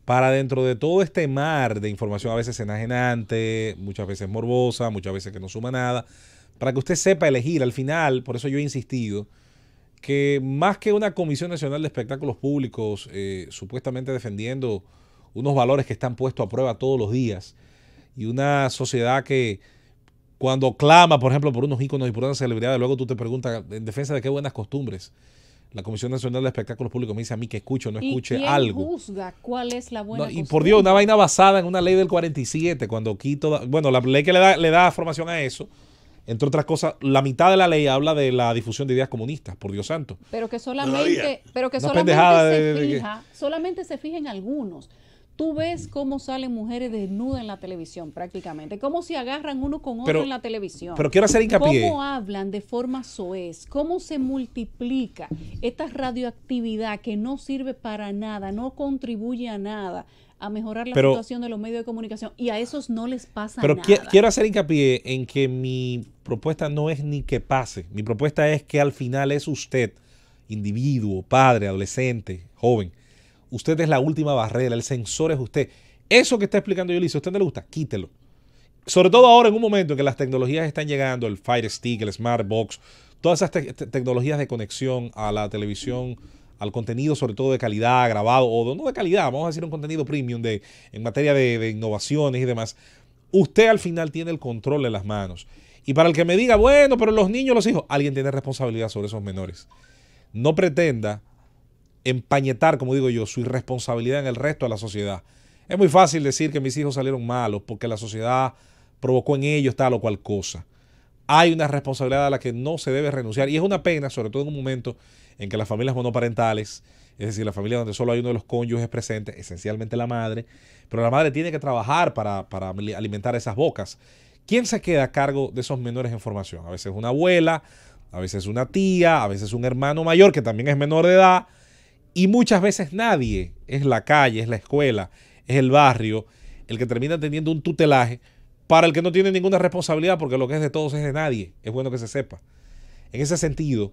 para, dentro de todo este mar de información, a veces enajenante, muchas veces morbosa, muchas veces que no suma nada, para que usted sepa elegir. Al final, por eso yo he insistido que más que una Comisión Nacional de Espectáculos Públicos supuestamente defendiendo unos valores que están puestos a prueba todos los días, y una sociedad que cuando clama, por ejemplo, por unos íconos y por una celebridad, luego tú te preguntas en defensa de qué buenas costumbres. La Comisión Nacional de Espectáculos Públicos me dice a mí que escuche o no escuche algo. ¿Y quién juzga cuál es la buena costumbre? Y por Dios, una vaina basada en una ley del 47, cuando quito, bueno, la ley que le da formación a eso. Entre otras cosas, la mitad de la ley habla de la difusión de ideas comunistas, por Dios santo. Pero que solamente se fija en algunos. Tú ves cómo salen mujeres desnudas en la televisión prácticamente, cómo se agarran uno con otro en la televisión. Pero quiero hacer hincapié. Cómo hablan de forma soez, cómo se multiplica esta radioactividad que no sirve para nada, no contribuye a nada a mejorar la situación de los medios de comunicación, y a esos no les pasa nada. Pero quiero hacer hincapié en que mi propuesta no es ni que pase. Mi propuesta es que al final es usted, individuo, padre, adolescente, joven. Usted es la última barrera, el sensor es usted. Eso que está explicando Yulisa, si a usted no le gusta, quítelo. Sobre todo ahora en un momento en que las tecnologías están llegando, el Fire Stick, el Smart Box, todas esas tecnologías de conexión a la televisión, al contenido sobre todo de calidad, grabado, o no de calidad, vamos a decir un contenido premium en materia de innovaciones y demás. Usted al final tiene el control en las manos. Y para el que me diga, bueno, pero los niños, los hijos, alguien tiene responsabilidad sobre esos menores. No pretenda empañetar, como digo yo, su irresponsabilidad en el resto de la sociedad. Es muy fácil decir que mis hijos salieron malos porque la sociedad provocó en ellos tal o cual cosa. Hay una responsabilidad a la que no se debe renunciar y es una pena, sobre todo en un momento en que las familias monoparentales, es decir, la familia donde solo hay uno de los cónyuges presentes, esencialmente la madre, pero la madre tiene que trabajar para alimentar esas bocas. ¿Quién se queda a cargo de esos menores en formación? A veces una abuela, a veces una tía, a veces un hermano mayor que también es menor de edad y muchas veces nadie. Es la calle, es la escuela, es el barrio el que termina teniendo un tutelaje para el que no tiene ninguna responsabilidad porque lo que es de todos es de nadie. Es bueno que se sepa. En ese sentido,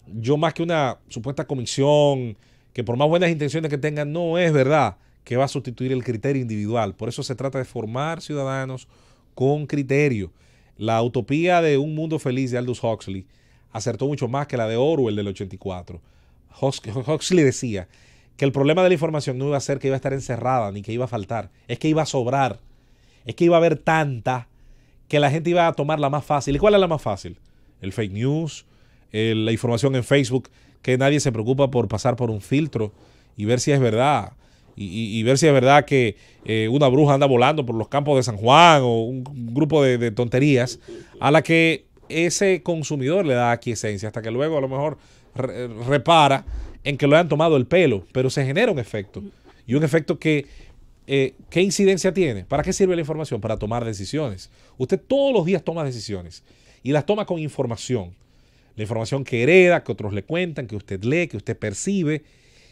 yo más que una supuesta comisión que por más buenas intenciones que tengan, no es verdad que va a sustituir el criterio individual. Por eso se trata de formar ciudadanos con criterio. La utopía de un mundo feliz de Aldous Huxley acertó mucho más que la de Orwell del 84. Huxley decía que el problema de la información no iba a ser que iba a estar encerrada ni que iba a faltar, es que iba a sobrar, es que iba a haber tanta que la gente iba a tomar la más fácil. ¿Y cuál es la más fácil? El fake news, la información en Facebook, que nadie se preocupa por pasar por un filtro y ver si es verdad. Y ver si es verdad que una bruja anda volando por los campos de San Juan o un grupo de tonterías a la que ese consumidor le da aquiescencia hasta que luego a lo mejor repara en que lo hayan tomado el pelo, pero se genera un efecto. Y un efecto que, ¿qué incidencia tiene? ¿Para qué sirve la información? Para tomar decisiones. Usted todos los días toma decisiones y las toma con información. La información que hereda, que otros le cuentan, que usted lee, que usted percibe.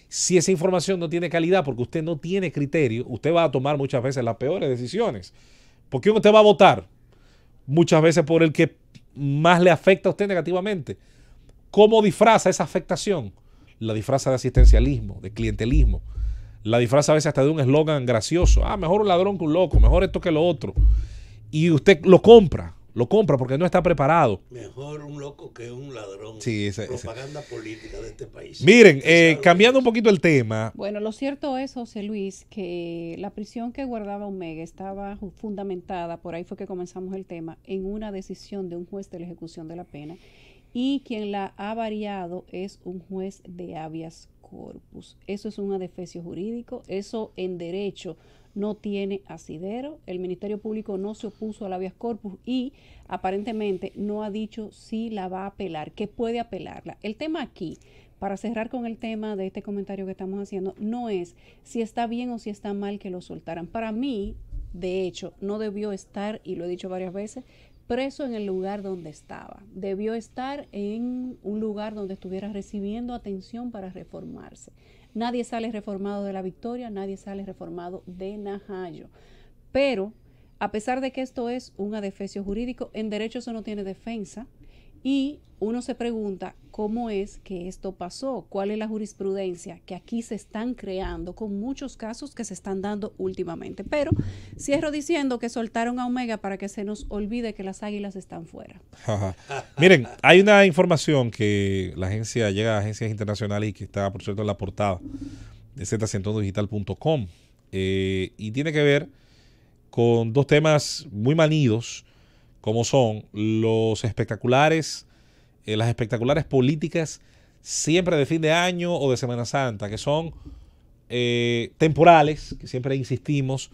Si esa información no tiene calidad porque usted no tiene criterio, usted va a tomar muchas veces las peores decisiones. ¿Por qué usted va a votar? Muchas veces por el que más le afecta a usted negativamente. ¿Cómo disfraza esa afectación? La disfraza de asistencialismo, de clientelismo. La disfraza a veces hasta de un eslogan gracioso. Mejor un ladrón que un loco, mejor esto que lo otro. Y usted lo compra porque no está preparado. Mejor un loco que un ladrón. Sí, propaganda política de este país. Miren, cambiando un poquito el tema. Bueno, lo cierto es, José Luis, que la prisión que guardaba Omega estaba fundamentada, por ahí fue que comenzamos el tema, en una decisión de un juez de la ejecución de la pena, y quien la ha variado es un juez de habeas corpus. Eso es un adefesio jurídico, eso en derecho no tiene asidero. El Ministerio Público no se opuso al habeas corpus y aparentemente no ha dicho si la va a apelar, que puede apelarla. El tema aquí, para cerrar con el tema de este comentario que estamos haciendo, no es si está bien o si está mal que lo soltaran. Para mí, de hecho, no debió estar, y lo he dicho varias veces, preso en el lugar donde estaba. Debió estar en un lugar donde estuviera recibiendo atención para reformarse. Nadie sale reformado de La Victoria, nadie sale reformado de Najayo. Pero, a pesar de que esto es un adefesio jurídico, en derecho eso no tiene defensa. Y uno se pregunta cómo es que esto pasó, cuál es la jurisprudencia que aquí se están creando con muchos casos que se están dando últimamente. Pero cierro diciendo que soltaron a Omega para que se nos olvide que las águilas están fuera. Miren, hay una información que la agencia llega a agencias internacionales y que está, por cierto, en la portada de z102digital.com y tiene que ver con dos temas muy manidos, como son las espectaculares políticas siempre de fin de año o de Semana Santa, que son temporales, que siempre insistimos.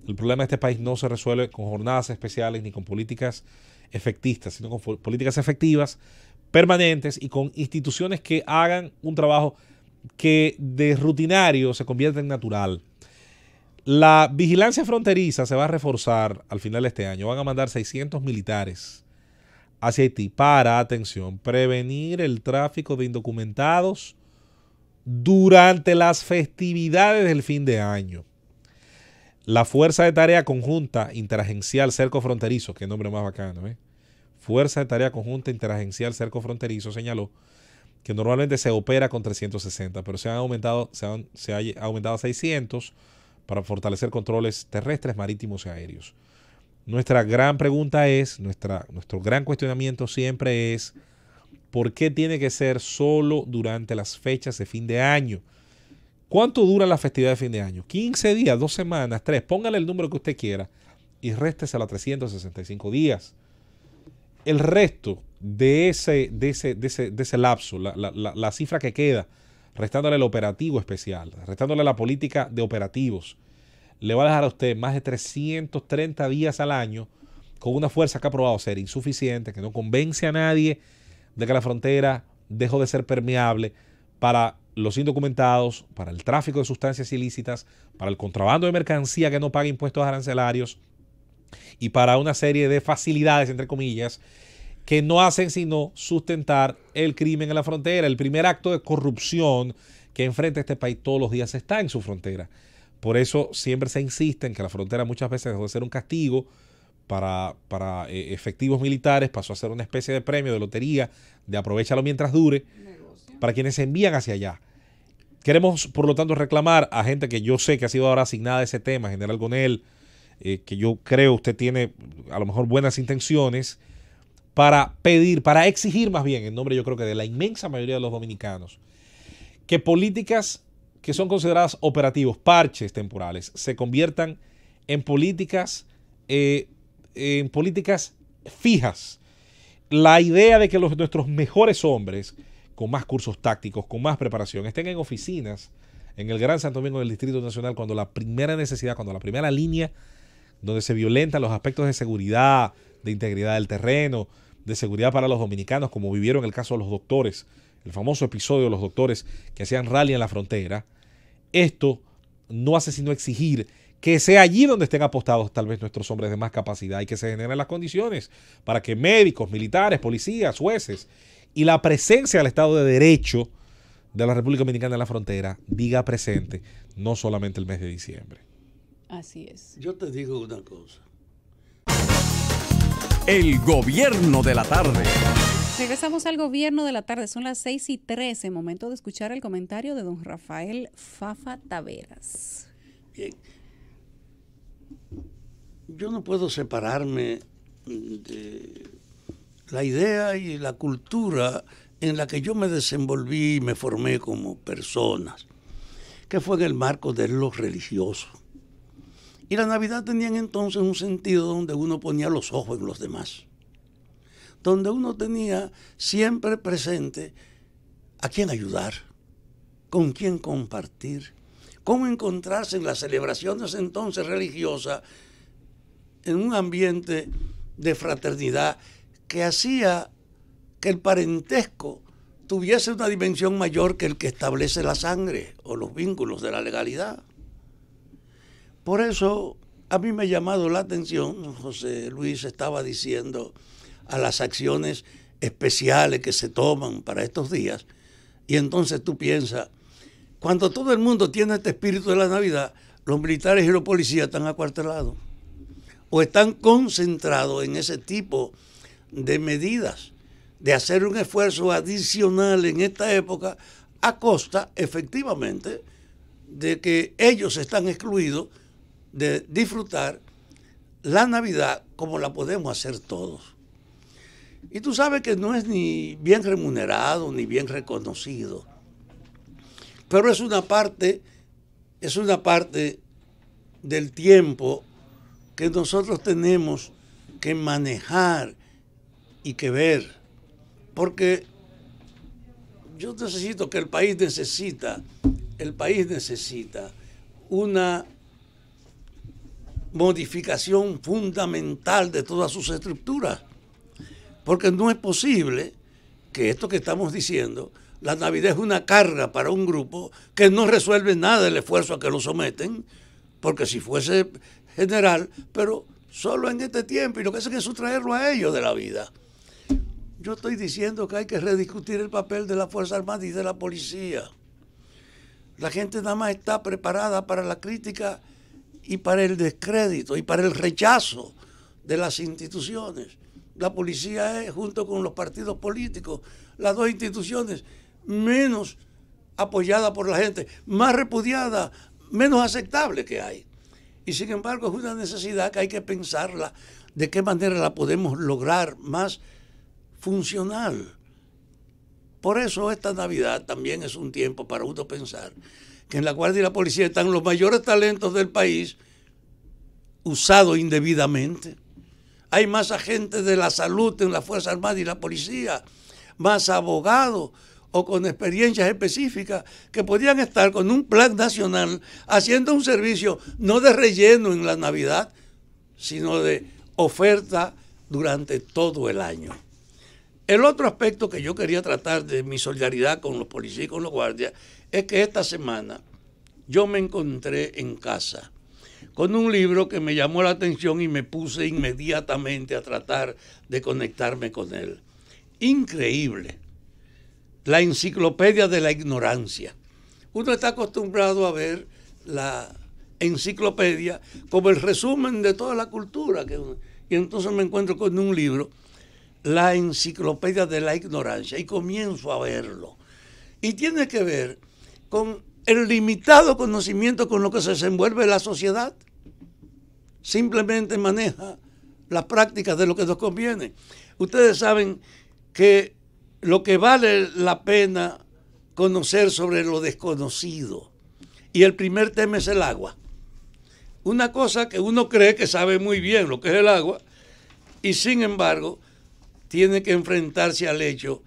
El problema de este país no se resuelve con jornadas especiales ni con políticas efectistas, sino con políticas efectivas, permanentes y con instituciones que hagan un trabajo que de rutinario se convierta en natural. La vigilancia fronteriza se va a reforzar al final de este año. Van a mandar 600 militares hacia Haití para, atención, prevenir el tráfico de indocumentados durante las festividades del fin de año. La Fuerza de Tarea Conjunta Interagencial Cerco Fronterizo, qué nombre más bacano, Fuerza de Tarea Conjunta Interagencial Cerco Fronterizo señaló que normalmente se opera con 360, pero se ha aumentado a 600 para fortalecer controles terrestres, marítimos y aéreos. Nuestra gran pregunta es, nuestro gran cuestionamiento siempre es, ¿por qué tiene que ser solo durante las fechas de fin de año? ¿Cuánto dura la festividad de fin de año? 15 días, 2 semanas, 3, póngale el número que usted quiera y réstesela a 365 días. El resto de ese lapso, la cifra que queda, restándole el operativo especial, restándole la política de operativos, le va a dejar a usted más de 330 días al año con una fuerza que ha probado ser insuficiente, que no convence a nadie de que la frontera dejó de ser permeable para los indocumentados, para el tráfico de sustancias ilícitas, para el contrabando de mercancía que no paga impuestos arancelarios y para una serie de facilidades, entre comillas, que no hacen sino sustentar el crimen en la frontera. El primer acto de corrupción que enfrenta este país todos los días está en su frontera. Por eso siempre se insiste en que la frontera muchas veces dejó de ser un castigo para efectivos militares, pasó a ser una especie de premio, de lotería, de aprovechalo mientras dure, para quienes se envían hacia allá. Queremos, por lo tanto, reclamar a gente que yo sé que ha sido ahora asignada a ese tema, General Gonell, que yo creo usted tiene a lo mejor buenas intenciones, para pedir, para exigir más bien, en nombre yo creo que de la inmensa mayoría de los dominicanos, que políticas que son consideradas operativos, parches temporales, se conviertan en políticas fijas. La idea de que nuestros mejores hombres, con más cursos tácticos, con más preparación, estén en oficinas en el Gran Santo Domingo del Distrito Nacional cuando la primera necesidad, cuando la primera línea donde se violentan los aspectos de seguridad, de integridad del terreno, de seguridad para los dominicanos, como vivieron el caso de los doctores, el famoso episodio de los doctores que hacían rally en la frontera. Esto no hace sino exigir que sea allí donde estén apostados tal vez nuestros hombres de más capacidad y que se generen las condiciones para que médicos, militares, policías, jueces y la presencia del Estado de Derecho de la República Dominicana en la frontera diga presente, no solamente el mes de diciembre. Así es. Yo te digo una cosa. El gobierno de la tarde. Regresamos al gobierno de la tarde, son las 6:13, momento de escuchar el comentario de don Rafael Fafa Taveras. Bien. Yo no puedo separarme de la idea y la cultura en la que yo me desenvolví y me formé como persona, que fue en el marco de lo religioso. Y la Navidad tenía entonces un sentido donde uno ponía los ojos en los demás, donde uno tenía siempre presente a quién ayudar, con quién compartir, cómo encontrarse en las celebraciones entonces religiosas en un ambiente de fraternidad que hacía que el parentesco tuviese una dimensión mayor que el que establece la sangre o los vínculos de la legalidad. Por eso a mí me ha llamado la atención, José Luis estaba diciendo, a las acciones especiales que se toman para estos días, y entonces tú piensas, cuando todo el mundo tiene este espíritu de la Navidad, los militares y los policías están acuartelados o están concentrados en ese tipo de medidas, de hacer un esfuerzo adicional en esta época a costa, efectivamente, de que ellos están excluidos de disfrutar la Navidad como la podemos hacer todos. Y tú sabes que no es ni bien remunerado ni bien reconocido, pero es una parte del tiempo que nosotros tenemos que manejar y que ver, porque yo necesito que el país necesita una modificación fundamental de todas sus estructuras, porque no es posible que esto que estamos diciendo, la Navidad es una carga para un grupo que no resuelve nada del esfuerzo a que lo someten, porque si fuese general, pero solo en este tiempo, y lo que hacen es sustraerlo a ellos de la vida. Yo estoy diciendo que hay que rediscutir el papel de la Fuerza Armada y de la policía. La gente nada más está preparada para la crítica y para el descrédito y para el rechazo de las instituciones. La policía es, junto con los partidos políticos, las dos instituciones menos apoyadas por la gente, más repudiadas, menos aceptables que hay. Y sin embargo es una necesidad que hay que pensarla, de qué manera la podemos lograr más funcional. Por eso esta Navidad también es un tiempo para uno pensar que en la Guardia y la Policía están los mayores talentos del país usados indebidamente. Hay más agentes de la salud en la Fuerza Armada y la Policía, más abogados, o con experiencias específicas que podían estar con un plan nacional haciendo un servicio no de relleno en la Navidad, sino de oferta durante todo el año. El otro aspecto que yo quería tratar de mi solidaridad con los policías y con los guardias es que esta semana yo me encontré en casa con un libro que me llamó la atención y me puse inmediatamente a tratar de conectarme con él. Increíble. La enciclopedia de la ignorancia. Uno está acostumbrado a ver la enciclopedia como el resumen de toda la cultura. Y entonces me encuentro con un libro, La enciclopedia de la ignorancia, y comienzo a verlo. Y tiene que ver con el limitado conocimiento con lo que se desenvuelve la sociedad. Simplemente maneja las prácticas de lo que nos conviene. Ustedes saben que lo que vale la pena conocer sobre lo desconocido, y el primer tema es el agua. Una cosa que uno cree que sabe muy bien lo que es el agua, y sin embargo tiene que enfrentarse al hecho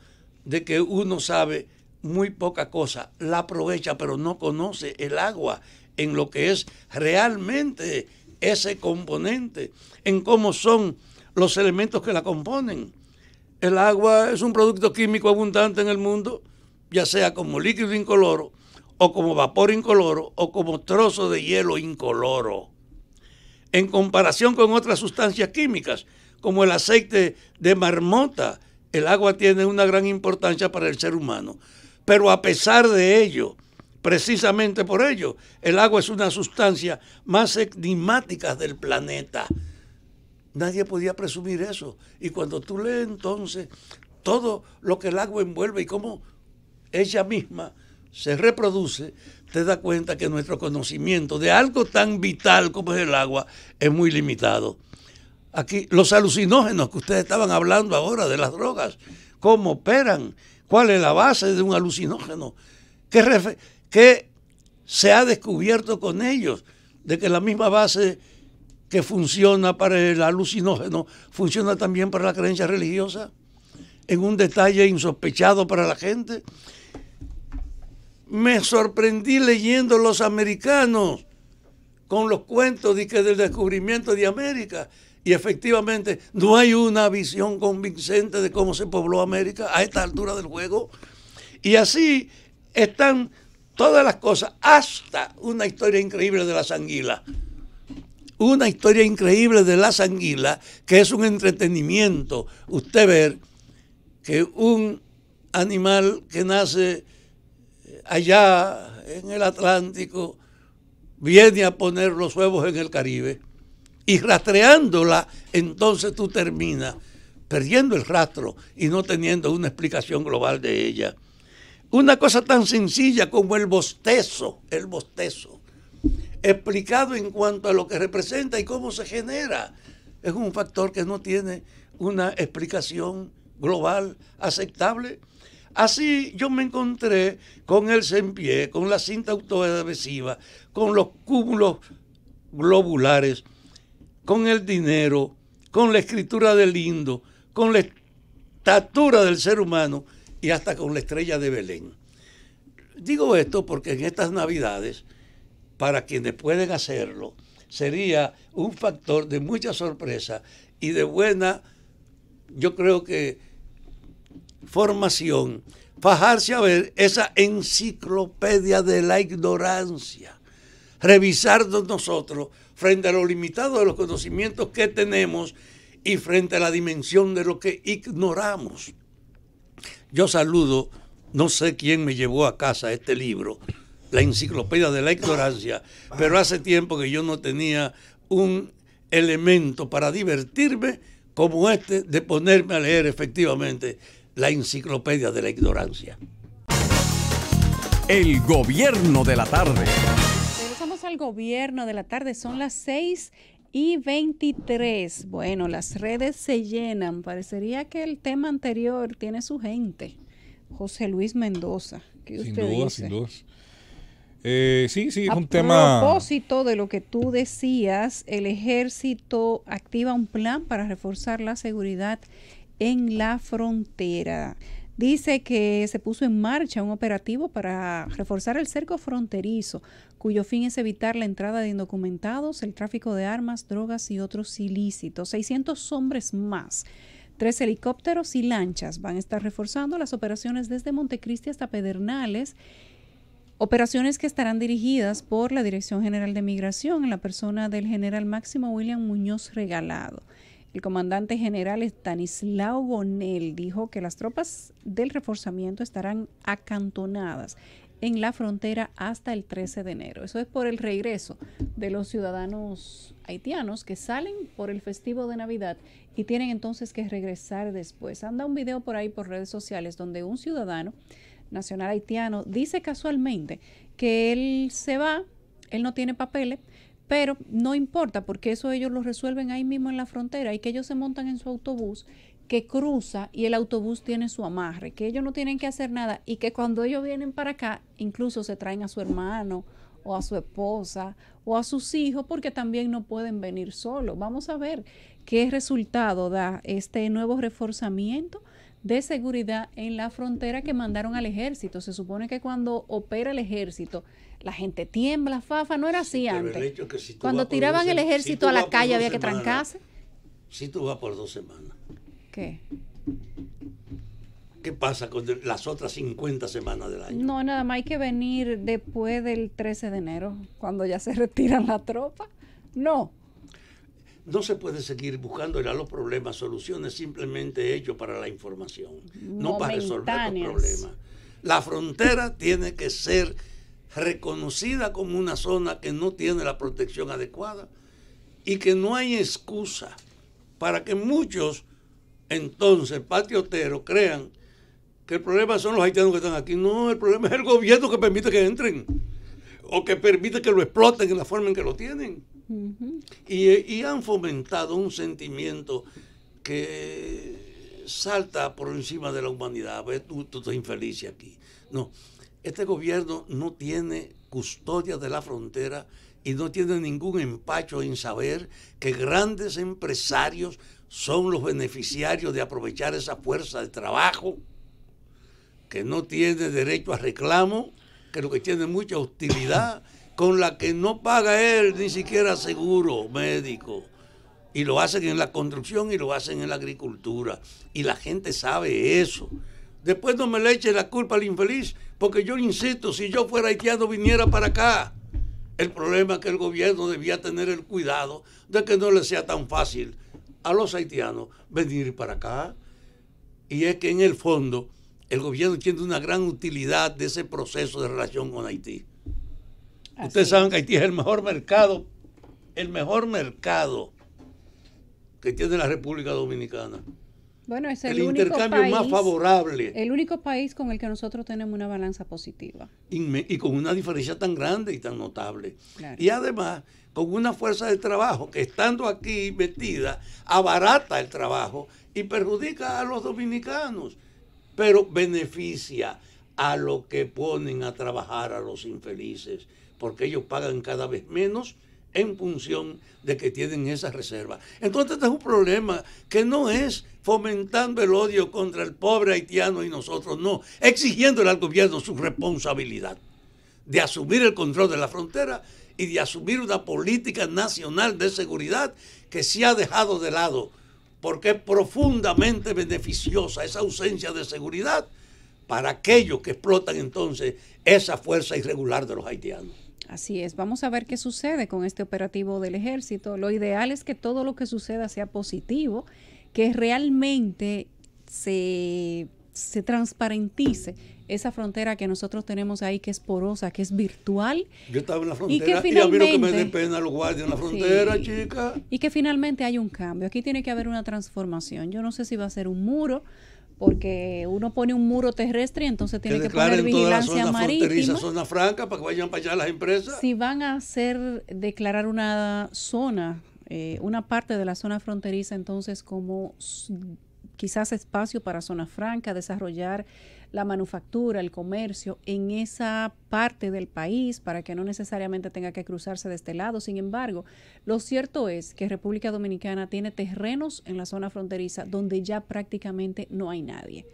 de que uno sabe muy poca cosa, la aprovecha, pero no conoce el agua en lo que es realmente ese componente, en cómo son los elementos que la componen. El agua es un producto químico abundante en el mundo, ya sea como líquido incoloro, o como vapor incoloro, o como trozo de hielo incoloro. En comparación con otras sustancias químicas, como el aceite de marmota, el agua tiene una gran importancia para el ser humano. Pero a pesar de ello, precisamente por ello, el agua es una sustancia más enigmática del planeta. Nadie podía presumir eso. Y cuando tú lees entonces todo lo que el agua envuelve y cómo ella misma se reproduce, te das cuenta que nuestro conocimiento de algo tan vital como es el agua es muy limitado. Aquí, los alucinógenos que ustedes estaban hablando ahora de las drogas, cómo operan, cuál es la base de un alucinógeno, qué se ha descubierto con ellos, de que la misma base que funciona para el alucinógeno funciona también para la creencia religiosa, en un detalle insospechado para la gente. Me sorprendí leyendo Los Americanos con los cuentos del descubrimiento de América, y efectivamente no hay una visión convincente de cómo se pobló América a esta altura del juego. Y así están todas las cosas, hasta una historia increíble de las anguilas. Una historia increíble de las anguilas, que es un entretenimiento. Usted ver que un animal que nace allá en el Atlántico viene a poner los huevos en el Caribe, y rastreándola, entonces tú terminas perdiendo el rastro y no teniendo una explicación global de ella. Una cosa tan sencilla como el bostezo, explicado en cuanto a lo que representa y cómo se genera, es un factor que no tiene una explicación global aceptable. Así yo me encontré con el sempié, con la cinta autoadhesiva, con los cúmulos globulares, con el dinero, con la escritura del lindo, con la estatura del ser humano y hasta con la estrella de Belén. Digo esto porque en estas Navidades, para quienes pueden hacerlo, sería un factor de mucha sorpresa y de buena, yo creo que, formación, fajarse a ver esa enciclopedia de la ignorancia, revisarnos nosotros frente a lo limitado de los conocimientos que tenemos y frente a la dimensión de lo que ignoramos. Yo saludo, no sé quién me llevó a casa este libro, La enciclopedia de la ignorancia, pero hace tiempo que yo no tenía un elemento para divertirme como este, de ponerme a leer efectivamente la enciclopedia de la ignorancia. El gobierno de la tarde. Regresamos al gobierno de la tarde, son las 6:23. Bueno, las redes se llenan. Parecería que el tema anterior tiene su gente. José Luis Mendoza, ¿qué usted dice? Sin duda. Sí, es un tema. A propósito de lo que tú decías, el ejército activa un plan para reforzar la seguridad en la frontera. dice que se puso en marcha un operativo para reforzar el cerco fronterizo, cuyo fin es evitar la entrada de indocumentados, el tráfico de armas, drogas y otros ilícitos. 600 hombres más, 3 helicópteros y lanchas van a estar reforzando las operaciones desde Montecristi hasta Pedernales, operaciones que estarán dirigidas por la Dirección General de Migración en la persona del general Máximo William Muñoz Regalado. El comandante general Estanislao Gonel dijo que las tropas del reforzamiento estarán acantonadas en la frontera hasta el 13 de enero. Eso es por el regreso de los ciudadanos haitianos que salen por el festivo de Navidad y tienen entonces que regresar después. Anda un video por ahí por redes sociales donde un ciudadano nacional haitiano dice casualmente que él se va, él no tiene papeles, pero no importa porque eso ellos lo resuelven ahí mismo en la frontera y que ellos se montan en su autobús que cruza y el autobús tiene su amarre, que ellos no tienen que hacer nada y que cuando ellos vienen para acá incluso se traen a su hermano o a su esposa o a sus hijos porque también no pueden venir solos. Vamos a ver qué resultado da este nuevo reforzamiento de seguridad en la frontera que mandaron al ejército. Se supone que cuando opera el ejército la gente tiembla, fafa, no era así antes. Cuando tiraban el ejército a la calle había que trancarse. Si tú vas por 2 semanas. ¿Qué? ¿Qué pasa con las otras 50 semanas del año? No, nada más hay que venir después del 13 de enero, cuando ya se retiran la tropa. No. No se puede seguir buscándole a los problemas soluciones simplemente hechos para la información, no para resolver los problemas. La frontera tiene que ser reconocida como una zona que no tiene la protección adecuada y que no hay excusa para que muchos entonces patrioteros crean que el problema son los haitianos que están aquí. No, el problema es el gobierno que permite que entren o que permite que lo exploten en la forma en que lo tienen. Uh-huh. Y han fomentado un sentimiento que salta por encima de la humanidad. Tú estás infeliz aquí. No, este gobierno no tiene custodia de la frontera y no tiene ningún empacho en saber que grandes empresarios son los beneficiarios de aprovechar esa fuerza de trabajo, que no tiene derecho a reclamo, que lo que tiene mucha hostilidad, con la que no paga él ni siquiera seguro médico. Y lo hacen en la construcción y lo hacen en la agricultura. Y la gente sabe eso. Después no me le eche la culpa al infeliz, porque yo insisto, si yo fuera haitiano viniera para acá. El problema es que el gobierno debía tener el cuidado de que no le sea tan fácil a los haitianos venir para acá. Y es que en el fondo el gobierno tiene una gran utilidad de ese proceso de relación con Haití. Así Ustedes saben que Haití es el mejor mercado que tiene la República Dominicana. Bueno, es el intercambio país, más favorable. El único país con el que nosotros tenemos una balanza positiva. Y con una diferencia tan grande y tan notable. Claro. Y además, con una fuerza de trabajo que estando aquí metida, abarata el trabajo y perjudica a los dominicanos, pero beneficia a los que ponen a trabajar a los infelices, porque ellos pagan cada vez menos en función de que tienen esa reserva. Entonces este es un problema que no es fomentando el odio contra el pobre haitiano y nosotros, no, exigiéndole al gobierno su responsabilidad de asumir el control de la frontera y de asumir una política nacional de seguridad que se ha dejado de lado, porque es profundamente beneficiosa esa ausencia de seguridad para aquellos que explotan entonces esa fuerza irregular de los haitianos. Así es, vamos a ver qué sucede con este operativo del ejército. Lo ideal es que todo lo que suceda sea positivo, que realmente se transparentice esa frontera que nosotros tenemos ahí, que es porosa, que es virtual. Yo estaba en la frontera y a mí lo que me dé pena los guardias en la frontera, sí, chica. Y que finalmente hay un cambio. Aquí tiene que haber una transformación. Yo no sé si va a ser un muro, porque uno pone un muro terrestre y entonces tiene que poner vigilancia marítima. Zona franca para que vayan para allá las empresas. Si van a declarar una zona, una parte de la zona fronteriza, entonces como quizás espacio para zona franca, desarrollar la manufactura, el comercio en esa parte del país para que no necesariamente tenga que cruzarse de este lado. Sin embargo, lo cierto es que República Dominicana tiene terrenos en la zona fronteriza donde ya prácticamente no hay nadie.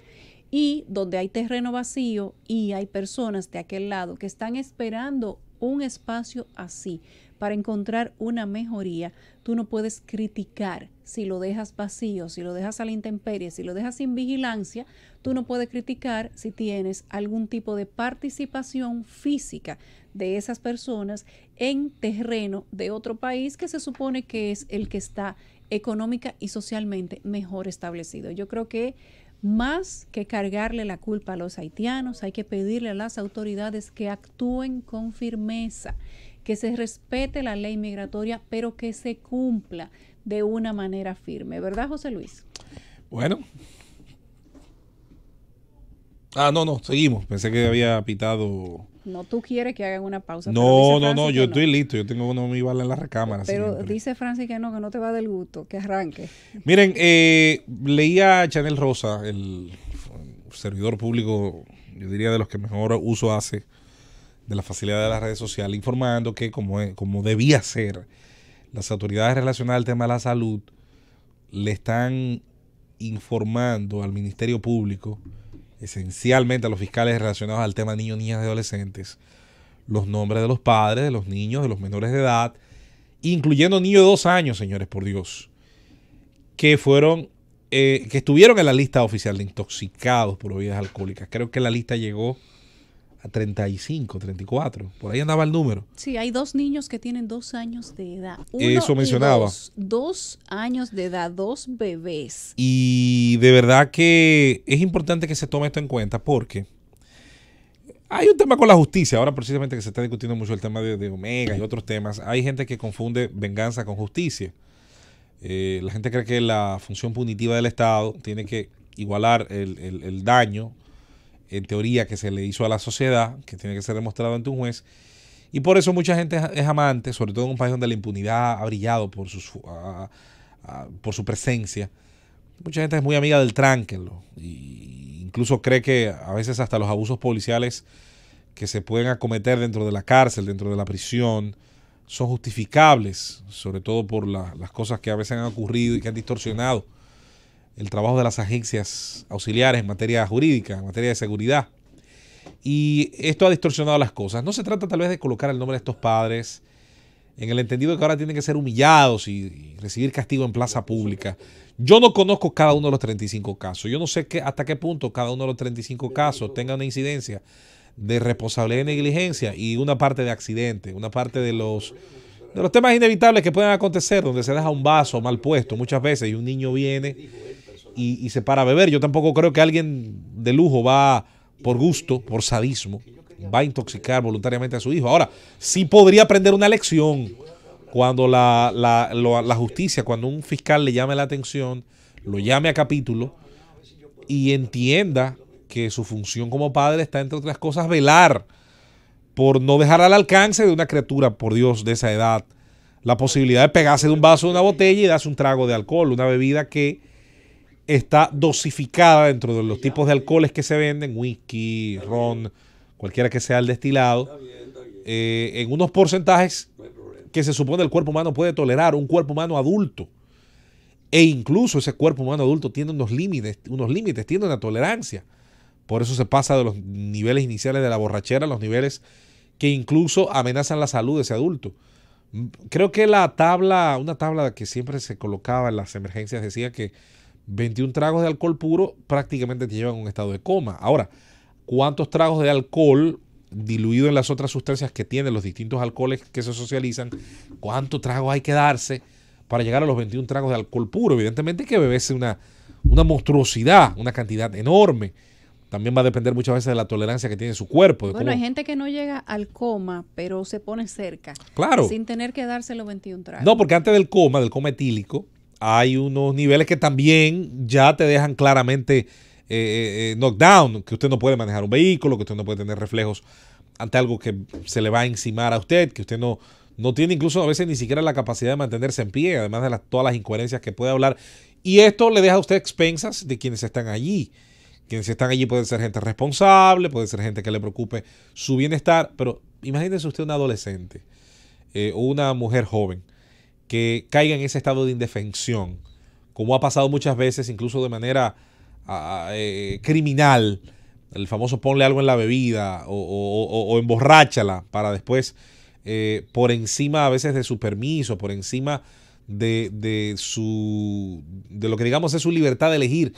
y donde hay terreno vacío y hay personas de aquel lado que están esperando un espacio así para encontrar una mejoría, tú no puedes criticar si lo dejas vacío, si lo dejas a la intemperie, si lo dejas sin vigilancia. Tú no puedes criticar si tienes algún tipo de participación física de esas personas en terreno de otro país que se supone que es el que está económica y socialmente mejor establecido. Yo creo que más que cargarle la culpa a los haitianos, hay que pedirle a las autoridades que actúen con firmeza, que se respete la ley migratoria, pero que se cumpla de una manera firme. ¿Verdad, José Luis? Bueno. No, seguimos. Pensé que había pitado. No, tú quieres que hagan una pausa. No, yo estoy listo. Yo tengo mi bala en la recámara. Pero siempre. dice Francis que no te va del gusto, que arranque. Miren, leía a Chanel Rosa, el servidor público, yo diría de los que mejor uso hace de la facilidad de las redes sociales, informando que como debía ser, las autoridades relacionadas al tema de la salud le están informando al Ministerio Público, esencialmente a los fiscales relacionados al tema de niños, niñas y adolescentes, los nombres de los padres, de los niños, de los menores de edad, incluyendo niños de 2 años, señores, por Dios, que estuvieron en la lista oficial de intoxicados por bebidas alcohólicas. Creo que la lista llegó a 35, 34, por ahí andaba el número. Sí, hay 2 niños que tienen 2 años de edad. Eso mencionaba. 2 años de edad, 2 bebés. Y de verdad que es importante que se tome esto en cuenta porque hay un tema con la justicia. Ahora precisamente que se está discutiendo mucho el tema de Omega y otros temas. Hay gente que confunde venganza con justicia. La gente cree que la función punitiva del Estado tiene que igualar el daño, en teoría, que se le hizo a la sociedad, que tiene que ser demostrado ante un juez. Y por eso mucha gente es amante, sobre todo en un país donde la impunidad ha brillado por su presencia. Mucha gente es muy amiga del tránquelo. Y incluso cree que a veces hasta los abusos policiales que se pueden acometer dentro de la cárcel, dentro de la prisión, son justificables, sobre todo por las cosas que a veces han ocurrido y que han distorsionado el trabajo de las agencias auxiliares en materia jurídica, en materia de seguridad. Y esto ha distorsionado las cosas. No se trata tal vez de colocar el nombre de estos padres en el entendido de que ahora tienen que ser humillados y recibir castigo en plaza pública. Yo no conozco cada uno de los 35 casos. Yo no sé hasta qué punto cada uno de los 35 casos tenga una incidencia de responsabilidad y negligencia y una parte de accidente, una parte de los temas inevitables que pueden acontecer, donde se deja un vaso mal puesto muchas veces y un niño viene y se para a beber. Yo tampoco creo que alguien de lujo va por gusto, por sadismo, va a intoxicar voluntariamente a su hijo. Ahora, sí podría aprender una lección cuando la justicia, cuando un fiscal le llame la atención, lo llame a capítulo y entienda que su función como padre está, entre otras cosas, velar por no dejar al alcance de una criatura, por Dios, de esa edad, la posibilidad de pegarse de un vaso de una botella y darse un trago de alcohol, una bebida que está dosificada dentro de los tipos de alcoholes que se venden, whisky, ron, cualquiera que sea el destilado, en unos porcentajes que se supone el cuerpo humano puede tolerar, un cuerpo humano adulto. E incluso ese cuerpo humano adulto tiene unos límites, tiene una tolerancia. Por eso se pasa de los niveles iniciales de la borrachera a los niveles que incluso amenazan la salud de ese adulto. Creo que una tabla que siempre se colocaba en las emergencias decía que 21 tragos de alcohol puro prácticamente te llevan a un estado de coma. Ahora, ¿cuántos tragos de alcohol diluido en las otras sustancias que tienen los distintos alcoholes que se socializan? ¿Cuántos tragos hay que darse para llegar a los 21 tragos de alcohol puro? Evidentemente hay que beberse una monstruosidad, una cantidad enorme. También va a depender muchas veces de la tolerancia que tiene su cuerpo. Bueno, hay gente que no llega al coma, pero se pone cerca. Claro. Sin tener que darse los 21 tragos. No, porque antes del coma etílico, hay unos niveles que también ya te dejan claramente knockdown, que usted no puede manejar un vehículo, que usted no puede tener reflejos ante algo que se le va a encimar a usted, que usted no tiene incluso a veces ni siquiera la capacidad de mantenerse en pie, además de todas las incoherencias que puede hablar. Y esto le deja a usted expensas de quienes están allí. Quienes están allí pueden ser gente responsable, puede ser gente que le preocupe su bienestar, pero imagínese usted un adolescente o una mujer joven que caiga en ese estado de indefensión, como ha pasado muchas veces, incluso de manera criminal, el famoso ponle algo en la bebida o emborráchala para después, por encima a veces de su permiso, por encima de lo que digamos es su libertad de elegir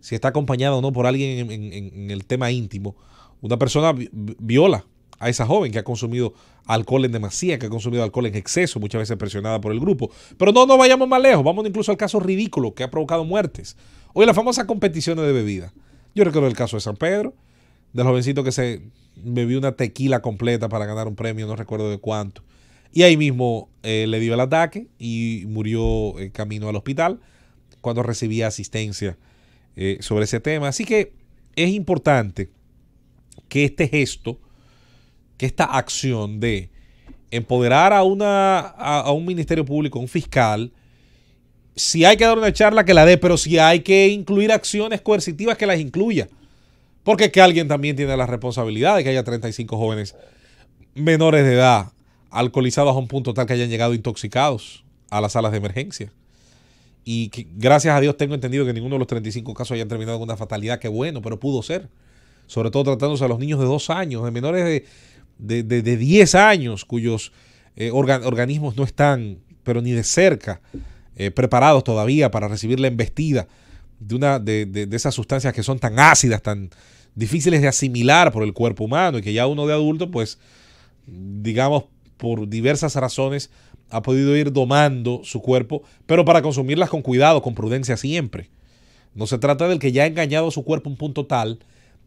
si está acompañado o no por alguien en el tema íntimo, una persona viola a esa joven que ha consumido alcohol en demasía, que ha consumido alcohol en exceso, muchas veces presionada por el grupo. Pero no vayamos más lejos, vamos incluso al caso ridículo que ha provocado muertes. Hoy las famosas competiciones de bebida. Yo recuerdo el caso de San Pedro, del jovencito que se bebió una tequila completa para ganar un premio, no recuerdo de cuánto. Y ahí mismo le dio el ataque y murió en camino al hospital cuando recibía asistencia sobre ese tema. Así que es importante que este gesto, que esta acción de empoderar a un ministerio público, un fiscal, si hay que dar una charla que la dé, pero si hay que incluir acciones coercitivas que las incluya. Porque es que alguien también tiene la responsabilidad de que haya 35 jóvenes menores de edad alcoholizados a un punto tal que hayan llegado intoxicados a las salas de emergencia. Y que, gracias a Dios tengo entendido que ninguno de los 35 casos hayan terminado con una fatalidad, que bueno, pero pudo ser. Sobre todo tratándose a los niños de 2 años, de menores de 10 años, cuyos organismos no están, pero ni de cerca, preparados todavía para recibir la embestida de esas sustancias que son tan ácidas, tan difíciles de asimilar por el cuerpo humano, y que ya uno de adulto, pues, digamos, por diversas razones, ha podido ir domando su cuerpo, pero para consumirlas con cuidado, con prudencia siempre. No se trata del que ya ha engañado su cuerpo a un punto tal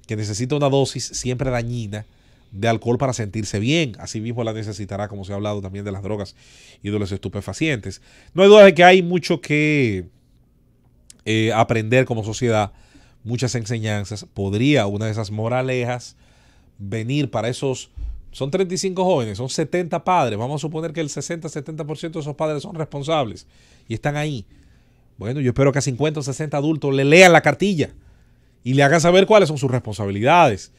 que necesita una dosis siempre dañina de alcohol para sentirse bien. Así mismo la necesitará, como se ha hablado también de las drogas y de los estupefacientes. No hay duda de que hay mucho que aprender como sociedad, muchas enseñanzas. Podría una de esas moralejas venir para esos, son 35 jóvenes, son 70 padres. Vamos a suponer que el 60-70% de esos padres son responsables y están ahí. Bueno, yo espero que a 50 o 60 adultos le lean la cartilla y le hagan saber cuáles son sus responsabilidades.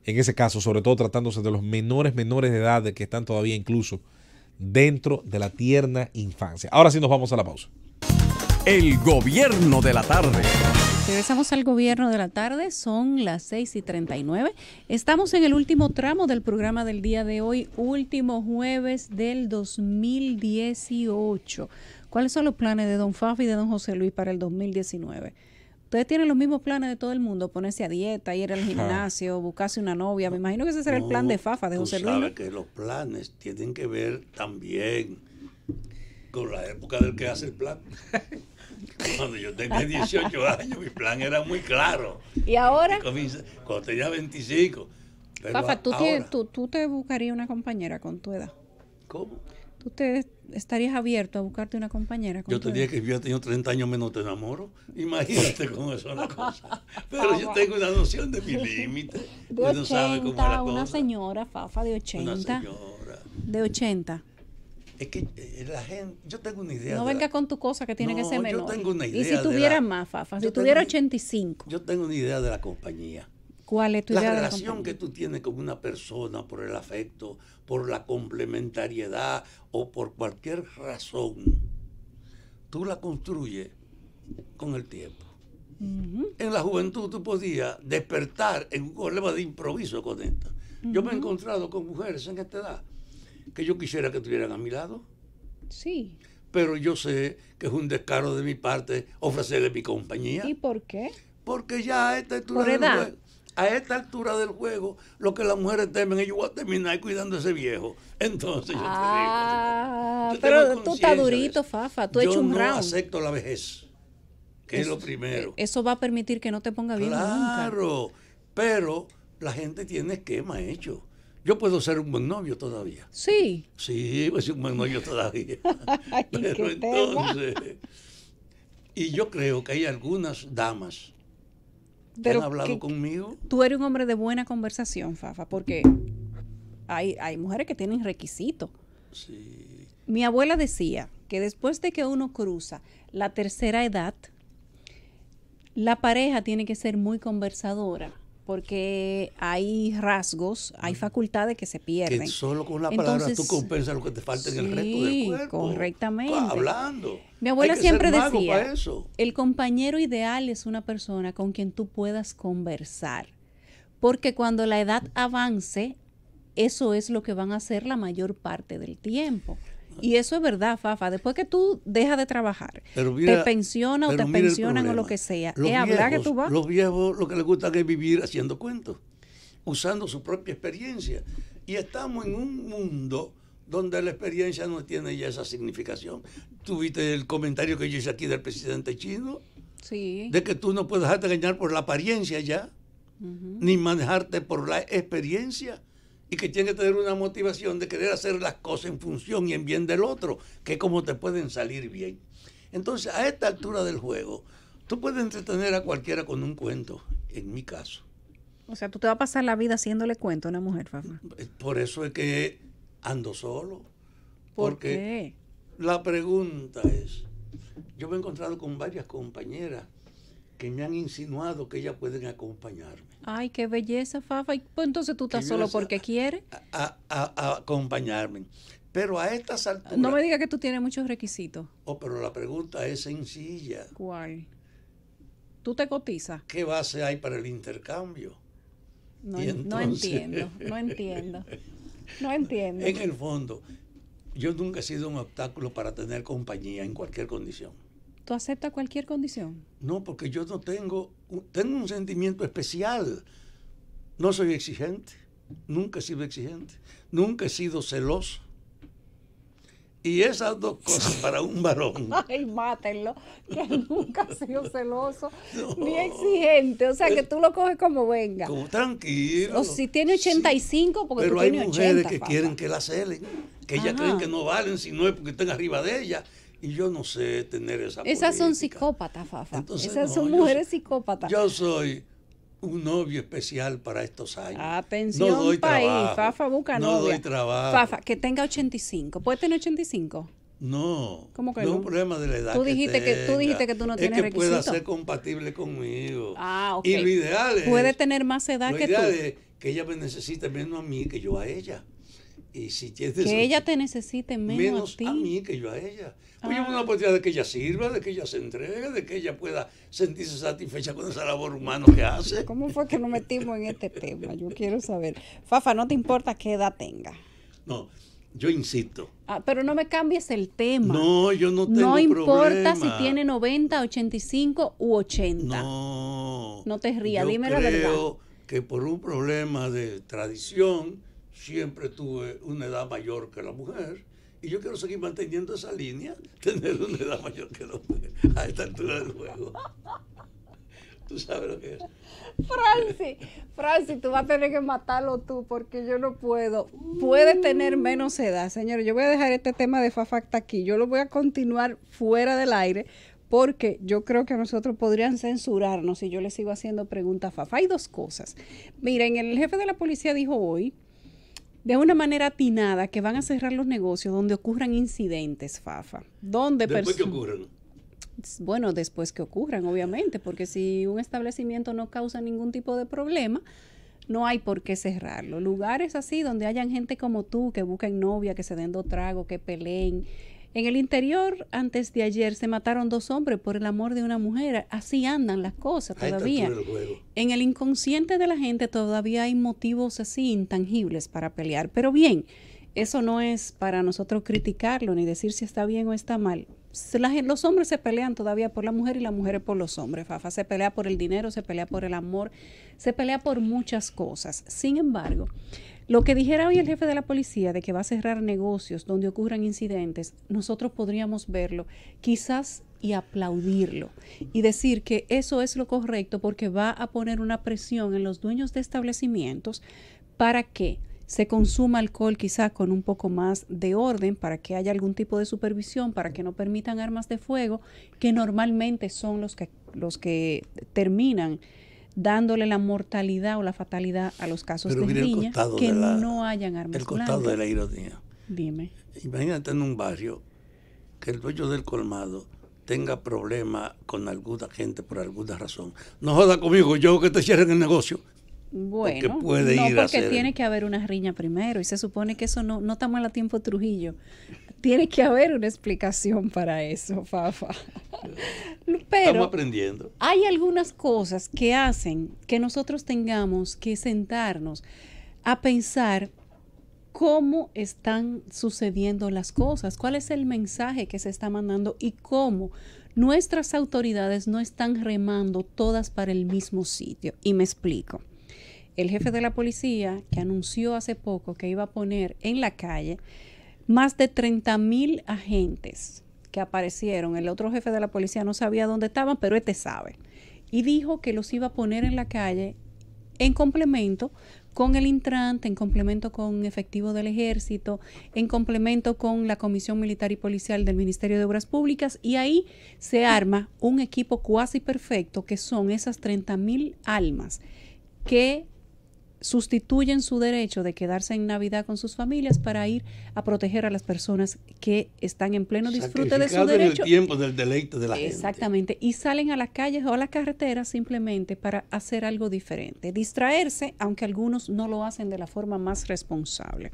En ese caso, sobre todo tratándose de los menores de edad, de que están todavía incluso dentro de la tierna infancia. Ahora sí nos vamos a la pausa. El gobierno de la tarde. Regresamos al gobierno de la tarde, son las 6:39. Estamos en el último tramo del programa del día de hoy, último jueves del 2018. ¿Cuáles son los planes de don Fafa y de don José Luis para el 2019? Ustedes tienen los mismos planes de todo el mundo, ponerse a dieta, ir al gimnasio, buscarse una novia. Me imagino que ese será el plan de Fafa, de José Luis. Tú sabes que los planes tienen que ver también con la época del que hace el plan. Cuando yo tenía 18 años, mi plan era muy claro. ¿Y ahora? Cuando tenía 25. Pero Fafa, ¿tú te buscarías una compañera con tu edad? ¿Cómo? ¿Tú estarías abierto a buscarte una compañera con Yo te dije que yo he tenido 30 años menos te enamoro. Imagínate cómo es la cosa. Pero yo tengo una noción de mi límite. De 80, sabe cómo es la una cosa. Señora, Fafa, de 80. Una señora. De 80. Es que la gente, yo tengo una idea. No venga con tu cosa que tiene que ser menor. Yo tengo una idea. Y si tuviera más, Fafa, si tuviera 85. Yo tengo una idea de la compañía. ¿Cuál es tu idea de la compañía? La relación que tú tienes con una persona por el afecto, por la complementariedad o por cualquier razón, tú la construyes con el tiempo. Uh-huh. En la juventud tú podías despertar en un problema de improviso con esta. Uh-huh. Yo me he encontrado con mujeres en esta edad que yo quisiera que estuvieran a mi lado. Sí. Pero yo sé que es un descaro de mi parte ofrecerle mi compañía. ¿Y por qué? Porque ya a esta altura del juego, lo que las mujeres temen es yo voy a terminar cuidando a ese viejo. Entonces yo te digo. Pero tú estás durito, Fafa. Tú has hecho un round. Yo no acepto la vejez, que es lo primero. Eso va a permitir que no te ponga bien nunca. Claro, pero la gente tiene esquema hecho. Yo puedo ser un buen novio todavía. Sí. Sí, pues un buen novio todavía. Ay, pero entonces, y yo creo que hay algunas damas que han hablado conmigo. Tú eres un hombre de buena conversación, Fafa, porque hay mujeres que tienen requisitos. Sí. Mi abuela decía que después de que uno cruza la tercera edad, la pareja tiene que ser muy conversadora, porque hay rasgos, hay facultades que se pierden. Que solo con una palabra tú compensas lo que te falta en el resto del cuerpo. Correctamente. Hablando. Mi abuela siempre decía, eso. El compañero ideal es una persona con quien tú puedas conversar, porque cuando la edad avance, eso es lo que van a hacer la mayor parte del tiempo. Y eso es verdad, Fafa. Después que tú dejas de trabajar, te pensiona o te pensionan o lo que sea, es hablar que tú vas. Los viejos lo que les gusta es vivir haciendo cuentos, usando su propia experiencia. Y estamos en un mundo donde la experiencia no tiene ya esa significación. ¿Tuviste el comentario que yo hice aquí del presidente chino? Sí. De que tú no puedes dejarte engañar por la apariencia ya, ni manejarte por la experiencia. Y que tiene que tener una motivación de querer hacer las cosas en función y en bien del otro, que es como te pueden salir bien. Entonces, a esta altura del juego, tú puedes entretener a cualquiera con un cuento, en mi caso. O sea, tú te vas a pasar la vida haciéndole cuento a una mujer, Fafa. Por eso es que ando solo. ¿Por qué? La pregunta es, yo me he encontrado con varias compañeras que me han insinuado que ellas pueden acompañarme. Ay, qué belleza, Fafa. Y pues entonces tú estás solo porque quieres. A acompañarme. Pero a estas alturas... No me digas que tú tienes muchos requisitos. Pero la pregunta es sencilla. ¿Cuál? ¿Tú te cotizas? ¿Qué base hay para el intercambio? No entiendo. En el fondo, yo nunca he sido un obstáculo para tener compañía en cualquier condición. ¿Tú aceptas cualquier condición? No, porque yo no tengo un sentimiento especial. No soy exigente, nunca he sido exigente, nunca he sido celoso. Y esas dos cosas para un varón. Ay, mátenlo, que nunca ha sido celoso ni exigente. O sea, que tú lo coges como venga. Como tranquilo. O si tiene 85, porque pero tú tienes 80. Pero hay mujeres que quieren que la celen, que ellas creen que no valen si no es porque están arriba de ella. Y yo no sé tener esa política. Esas son psicópatas, Fafa. Entonces, esas son mujeres psicópatas. Yo soy un novio especial para estos años. Atención, no doy país. Trabajo, Fafa busca novia. No doy trabajo. Fafa, que tenga 85. ¿Puede tener 85? No. ¿Cómo que no? No es un problema de la edad. Tú dijiste que tú no tienes requisitos. Es que pueda ser compatible conmigo. Ok. Y lo ideal es... Puede tener más edad que tú. Lo ideal es que ella me necesite menos a mí que yo a ella. Y si que ella te necesite menos a ti. A mí que yo a ella. Pues yo una oportunidad de que ella sirva, de que ella se entregue, de que ella pueda sentirse satisfecha con esa labor humana que hace. ¿Cómo fue que nos metimos en este tema? Yo quiero saber. Fafa, ¿no te importa qué edad tenga? No, yo insisto. Pero no me cambies el tema. No, yo no tengo No importa problema. si tiene 90, 85 u 80. No. No te rías, dime la verdad. verdad. Creo que por un problema de tradición, siempre tuve una edad mayor que la mujer. Y yo quiero seguir manteniendo esa línea, tener una edad mayor que la mujer a esta altura del juego. ¿Tú sabes lo que es? Francis, tú vas a tener que matarlo tú porque yo no puedo. Puede tener menos edad. Señores, yo voy a dejar este tema de Fafacta aquí. Yo lo voy a continuar fuera del aire porque yo creo que a nosotros podrían censurarnos si yo le sigo haciendo preguntas a Fafa. Hay dos cosas. Miren, el jefe de la policía dijo hoy, de una manera atinada, que van a cerrar los negocios donde ocurran incidentes, Fafa. Después que ocurran. Bueno, después que ocurran, obviamente, porque si un establecimiento no causa ningún tipo de problema, no hay por qué cerrarlo. Lugares así donde hayan gente como tú, que busquen novia, que se den 2 tragos, que peleen. En el interior, antes de ayer, se mataron 2 hombres por el amor de una mujer. Así andan las cosas todavía. En el inconsciente de la gente todavía hay motivos así intangibles para pelear. Pero bien, eso no es para nosotros criticarlo ni decir si está bien o está mal. Los hombres se pelean todavía por la mujer y las mujeres por los hombres, Fafa. Se pelea por el dinero, se pelea por el amor, se pelea por muchas cosas. Sin embargo, lo que dijera hoy el jefe de la policía de que va a cerrar negocios donde ocurran incidentes, nosotros podríamos verlo quizás y aplaudirlo y decir que eso es lo correcto porque va a poner una presión en los dueños de establecimientos para que se consuma alcohol quizás con un poco más de orden, para que haya algún tipo de supervisión, para que no permitan armas de fuego, que normalmente son los que terminan dándole la mortalidad o la fatalidad a los casos de riña, que no hayan armas blancas. El costado de la ironía. Dime. Imagínate en un barrio que el dueño del colmado tenga problemas con alguna gente por alguna razón. No joda conmigo, yo que te cierren el negocio. Bueno, puede no, ir a porque hacer. tiene que haber una riña primero y se supone que eso no está mal a tiempo Trujillo. Tiene que haber una explicación para eso, Fafa. Estamos Pero aprendiendo. hay algunas cosas que hacen que nosotros tengamos que sentarnos a pensar cómo están sucediendo las cosas, cuál es el mensaje que se está mandando y cómo nuestras autoridades no están remando todas para el mismo sitio. Y me explico. El jefe de la policía, que anunció hace poco que iba a poner en la calle más de 30,000 agentes que aparecieron. El otro jefe de la policía no sabía dónde estaban, pero este sabe. Y dijo que los iba a poner en la calle en complemento con el Intrant, en complemento con efectivo del Ejército, en complemento con la Comisión Militar y Policial del Ministerio de Obras Públicas, y ahí se arma un equipo cuasi perfecto que son esas 30,000 almas que sustituyen su derecho de quedarse en Navidad con sus familias para ir a proteger a las personas que están en pleno disfrute de su Sacrificado derecho. en el tiempo del deleite de la Exactamente, y salen a las calles o a las carreteras simplemente para hacer algo diferente, distraerse, aunque algunos no lo hacen de la forma más responsable.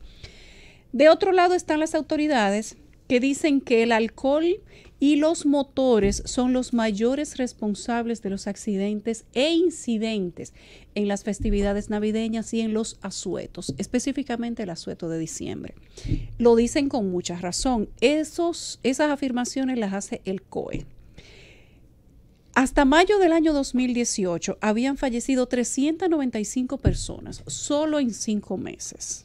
De otro lado están las autoridades que dicen que el alcohol y los motores son los mayores responsables de los accidentes e incidentes en las festividades navideñas y en los asuetos, específicamente el asueto de diciembre. Lo dicen con mucha razón. Esas afirmaciones las hace el COE. Hasta mayo del año 2018 habían fallecido 395 personas, solo en 5 meses.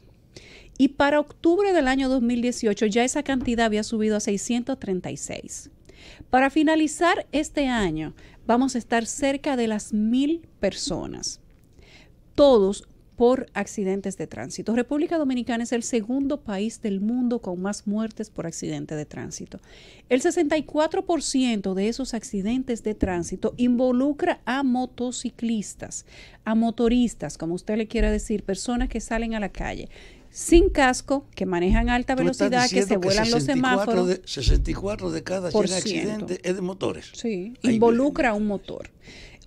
Y para octubre del año 2018 ya esa cantidad había subido a 636. Para finalizar este año vamos a estar cerca de las 1,000 personas, todos por accidentes de tránsito. República Dominicana es el segundo país del mundo con más muertes por accidente de tránsito. El 64% de esos accidentes de tránsito involucra a motociclistas, a motoristas, como usted le quiera decir, personas que salen a la calle sin casco, que manejan a alta velocidad, que se vuelan los semáforos. 64 de cada 100 accidentes es de motores. Sí, involucra a un motor.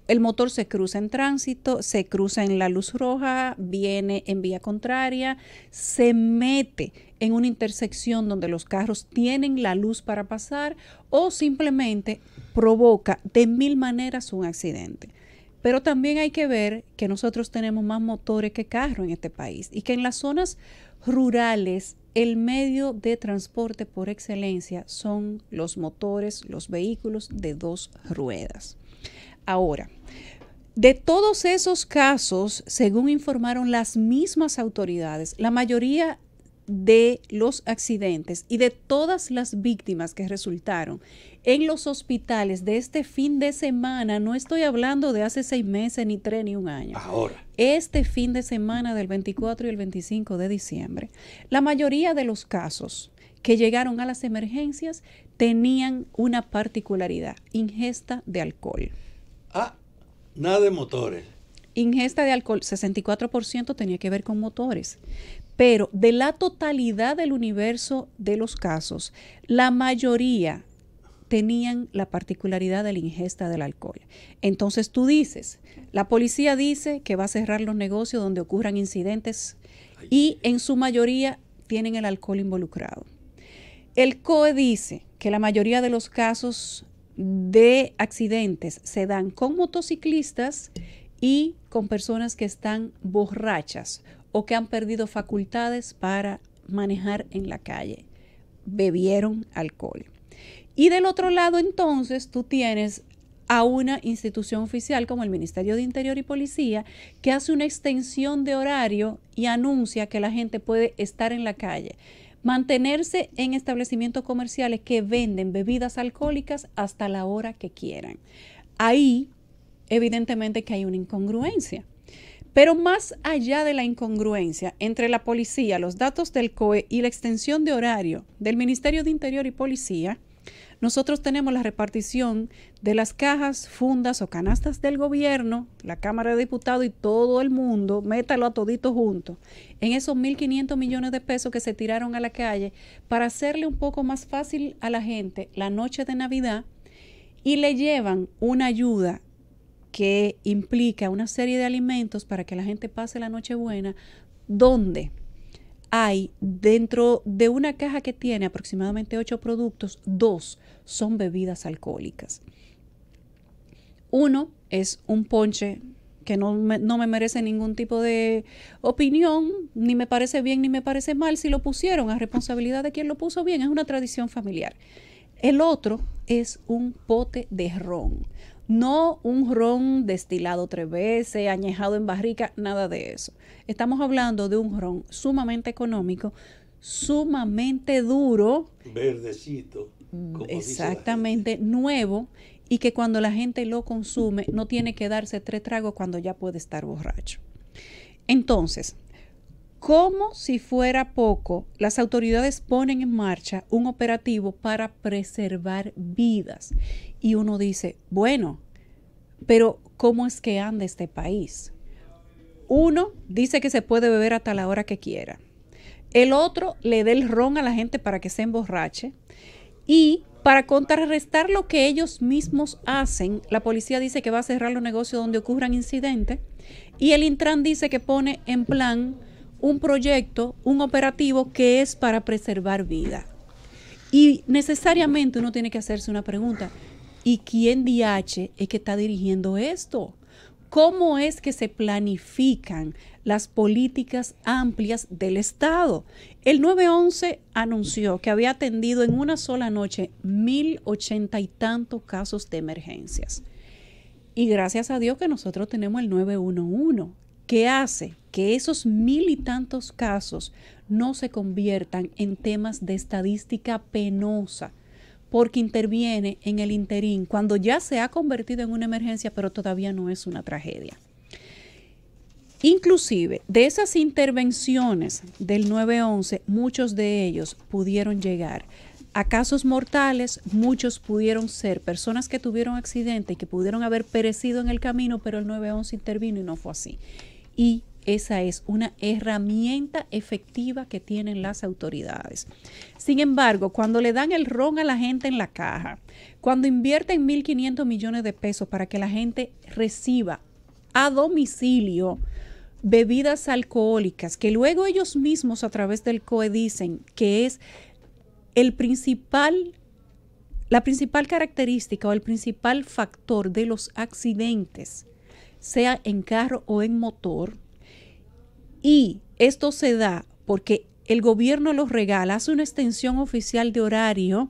El motor se cruza en tránsito, se cruza en la luz roja, viene en vía contraria, se mete en una intersección donde los carros tienen la luz para pasar o simplemente provoca de 1,000 maneras un accidente. Pero también hay que ver que nosotros tenemos más motores que carros en este país y que en las zonas rurales el medio de transporte por excelencia son los motores, los vehículos de 2 ruedas. Ahora, de todos esos casos, según informaron las mismas autoridades, la mayoría de los accidentes y de todas las víctimas que resultaron en los hospitales de este fin de semana, no estoy hablando de hace 6 meses, ni 3, ni 1 año. Ahora. Este fin de semana del 24 y el 25 de diciembre, la mayoría de los casos que llegaron a las emergencias tenían una particularidad: ingesta de alcohol. Nada de motores. Ingesta de alcohol, 64% tenía que ver con motores. Pero de la totalidad del universo de los casos, la mayoría tenían la particularidad de la ingesta del alcohol. Entonces tú dices, la policía dice que va a cerrar los negocios donde ocurran incidentes y en su mayoría tienen el alcohol involucrado. El COE dice que la mayoría de los casos de accidentes se dan con motociclistas y con personas que están borrachas o que han perdido facultades para manejar en la calle. Bebieron alcohol. Y del otro lado, entonces, tú tienes a una institución oficial como el Ministerio de Interior y Policía que hace una extensión de horario y anuncia que la gente puede estar en la calle, mantenerse en establecimientos comerciales que venden bebidas alcohólicas hasta la hora que quieran. Ahí, evidentemente que hay una incongruencia. Pero más allá de la incongruencia entre la policía, los datos del COE y la extensión de horario del Ministerio de Interior y Policía, nosotros tenemos la repartición de las cajas, fundas o canastas del gobierno, la Cámara de Diputados y todo el mundo, métalo a todito junto, en esos 1.500 millones de pesos que se tiraron a la calle para hacerle un poco más fácil a la gente la noche de Navidad, y le llevan una ayuda que implica una serie de alimentos para que la gente pase la Nochebuena, donde hay dentro de una caja que tiene aproximadamente 8 productos, 2 son bebidas alcohólicas. Uno es un ponche que no me merece ningún tipo de opinión, ni me parece bien ni me parece mal. Si lo pusieron, a responsabilidad de quien lo puso bien, es una tradición familiar. El otro es un pote de ron, no un ron destilado 3 veces, añejado en barrica, nada de eso. Estamos hablando de un ron sumamente económico, sumamente duro, verdecito, exactamente, nuevo, y que cuando la gente lo consume no tiene que darse 3 tragos cuando ya puede estar borracho. Entonces, como si fuera poco, las autoridades ponen en marcha un operativo para preservar vidas. Y uno dice, bueno, pero ¿cómo es que anda este país? Uno dice que se puede beber hasta la hora que quiera. El otro le da el ron a la gente para que se emborrache. Y para contrarrestar lo que ellos mismos hacen, la policía dice que va a cerrar los negocios donde ocurran incidentes. Y el Intran dice que pone en plan un proyecto, un operativo que es para preservar vida. Y necesariamente uno tiene que hacerse una pregunta. ¿Y quién DH es que está dirigiendo esto? ¿Cómo es que se planifican las políticas amplias del Estado? El 911 anunció que había atendido en una sola noche 1,080 y tantos casos de emergencias. Y gracias a Dios que nosotros tenemos el 911, que hace que esos 1,000 y tantos casos no se conviertan en temas de estadística penosa, porque interviene en el interín cuando ya se ha convertido en una emergencia, pero todavía no es una tragedia. Inclusive, de esas intervenciones del 911, muchos de ellos pudieron llegar a casos mortales, muchos pudieron ser personas que tuvieron accidente y que pudieron haber perecido en el camino, pero el 911 intervino y no fue así. Y esa es una herramienta efectiva que tienen las autoridades. Sin embargo, cuando le dan el ron a la gente en la caja, cuando invierten 1.500 millones de pesos para que la gente reciba a domicilio bebidas alcohólicas, que luego ellos mismos a través del COE dicen que es la principal característica o el principal factor de los accidentes, sea en carro o en motor. Y esto se da porque el gobierno los regala, hace una extensión oficial de horario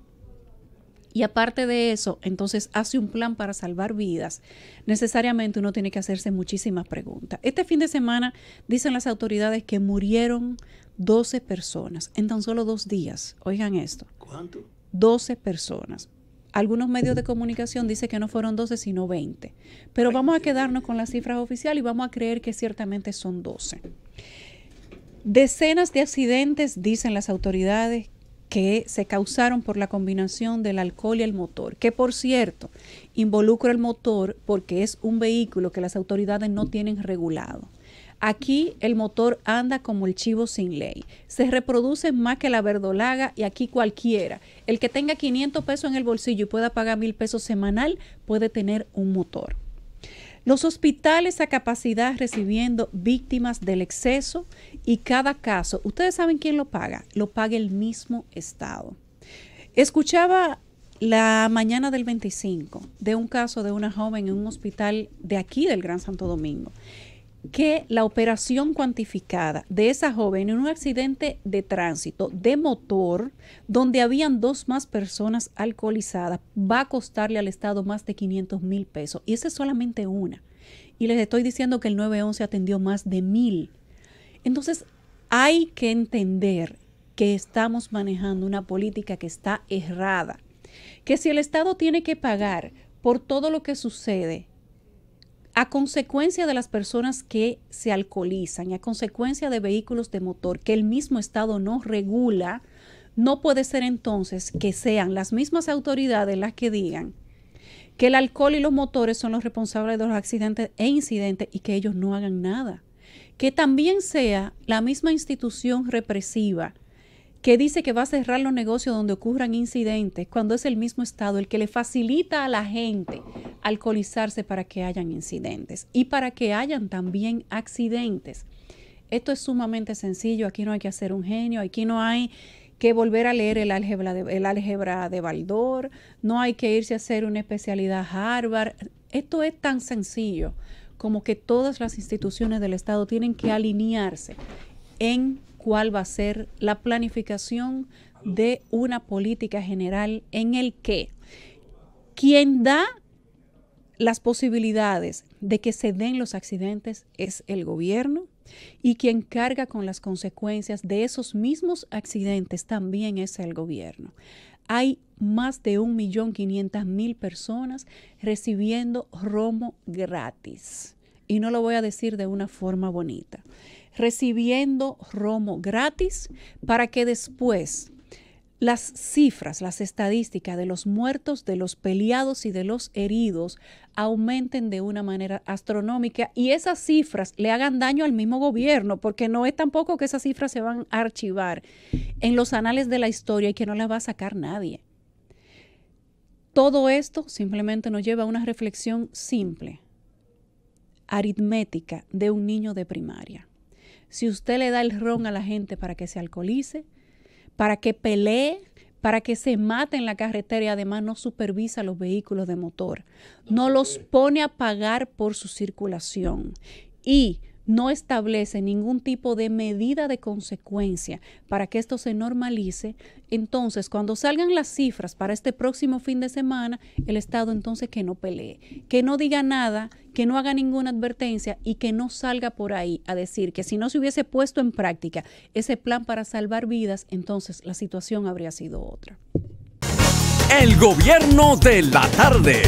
y aparte de eso, entonces hace un plan para salvar vidas. Necesariamente uno tiene que hacerse muchísimas preguntas. Este fin de semana dicen las autoridades que murieron 12 personas en tan solo 2 días. Oigan esto. ¿Cuánto? 12 personas. Algunos medios de comunicación dicen que no fueron 12, sino 20. Pero vamos a quedarnos con las cifras oficiales y vamos a creer que ciertamente son 12. Decenas de accidentes, dicen las autoridades, que se causaron por la combinación del alcohol y el motor, que por cierto, involucra el motor porque es un vehículo que las autoridades no tienen regulado. Aquí el motor anda como el chivo sin ley. Se reproduce más que la verdolaga y aquí cualquiera. El que tenga 500 pesos en el bolsillo y pueda pagar 1,000 pesos semanal puede tener un motor. Los hospitales a capacidad recibiendo víctimas del exceso y cada caso, ¿ustedes saben quién lo paga? Lo paga el mismo Estado. Escuchaba la mañana del 25 de un caso de una joven en un hospital de aquí del Gran Santo Domingo, que la operación cuantificada de esa joven en un accidente de tránsito de motor donde habían 2 más personas alcoholizadas va a costarle al Estado más de 500,000 pesos y esa es solamente una. Y les estoy diciendo que el 911 atendió más de 1,000. Entonces hay que entender que estamos manejando una política que está errada, que si el Estado tiene que pagar por todo lo que sucede a consecuencia de las personas que se alcoholizan y a consecuencia de vehículos de motor que el mismo Estado no regula, no puede ser entonces que sean las mismas autoridades las que digan que el alcohol y los motores son los responsables de los accidentes e incidentes y que ellos no hagan nada. Que también sea la misma institución represiva que dice que va a cerrar los negocios donde ocurran incidentes, cuando es el mismo Estado el que le facilita a la gente alcoholizarse para que hayan incidentes y para que hayan también accidentes. Esto es sumamente sencillo, aquí no hay que hacer un genio, aquí no hay que volver a leer el álgebra de Baldor, no hay que irse a hacer una especialidad Harvard. Esto es tan sencillo como que todas las instituciones del Estado tienen que alinearse en cuál va a ser la planificación de una política general en el que quien da las posibilidades de que se den los accidentes es el gobierno y quien carga con las consecuencias de esos mismos accidentes también es el gobierno. Hay más de 1.500.000 personas recibiendo romo gratis. Y no lo voy a decir de una forma bonita. Recibiendo romo gratis para que después las cifras, las estadísticas de los muertos, de los peleados y de los heridos aumenten de una manera astronómica y esas cifras le hagan daño al mismo gobierno, porque no es tampoco que esas cifras se van a archivar en los anales de la historia y que no las va a sacar nadie. Todo esto simplemente nos lleva a una reflexión simple, aritmética de un niño de primaria. Si usted le da el ron a la gente para que se alcoholice, para que pelee, para que se mate en la carretera y además no supervisa los vehículos de motor, no los pone a pagar por su circulación y no establece ningún tipo de medida de consecuencia para que esto se normalice, entonces cuando salgan las cifras para este próximo fin de semana, el Estado entonces que no pelee, que no diga nada, que no haga ninguna advertencia y que no salga por ahí a decir que si no se hubiese puesto en práctica ese plan para salvar vidas, entonces la situación habría sido otra. El gobierno de la tarde.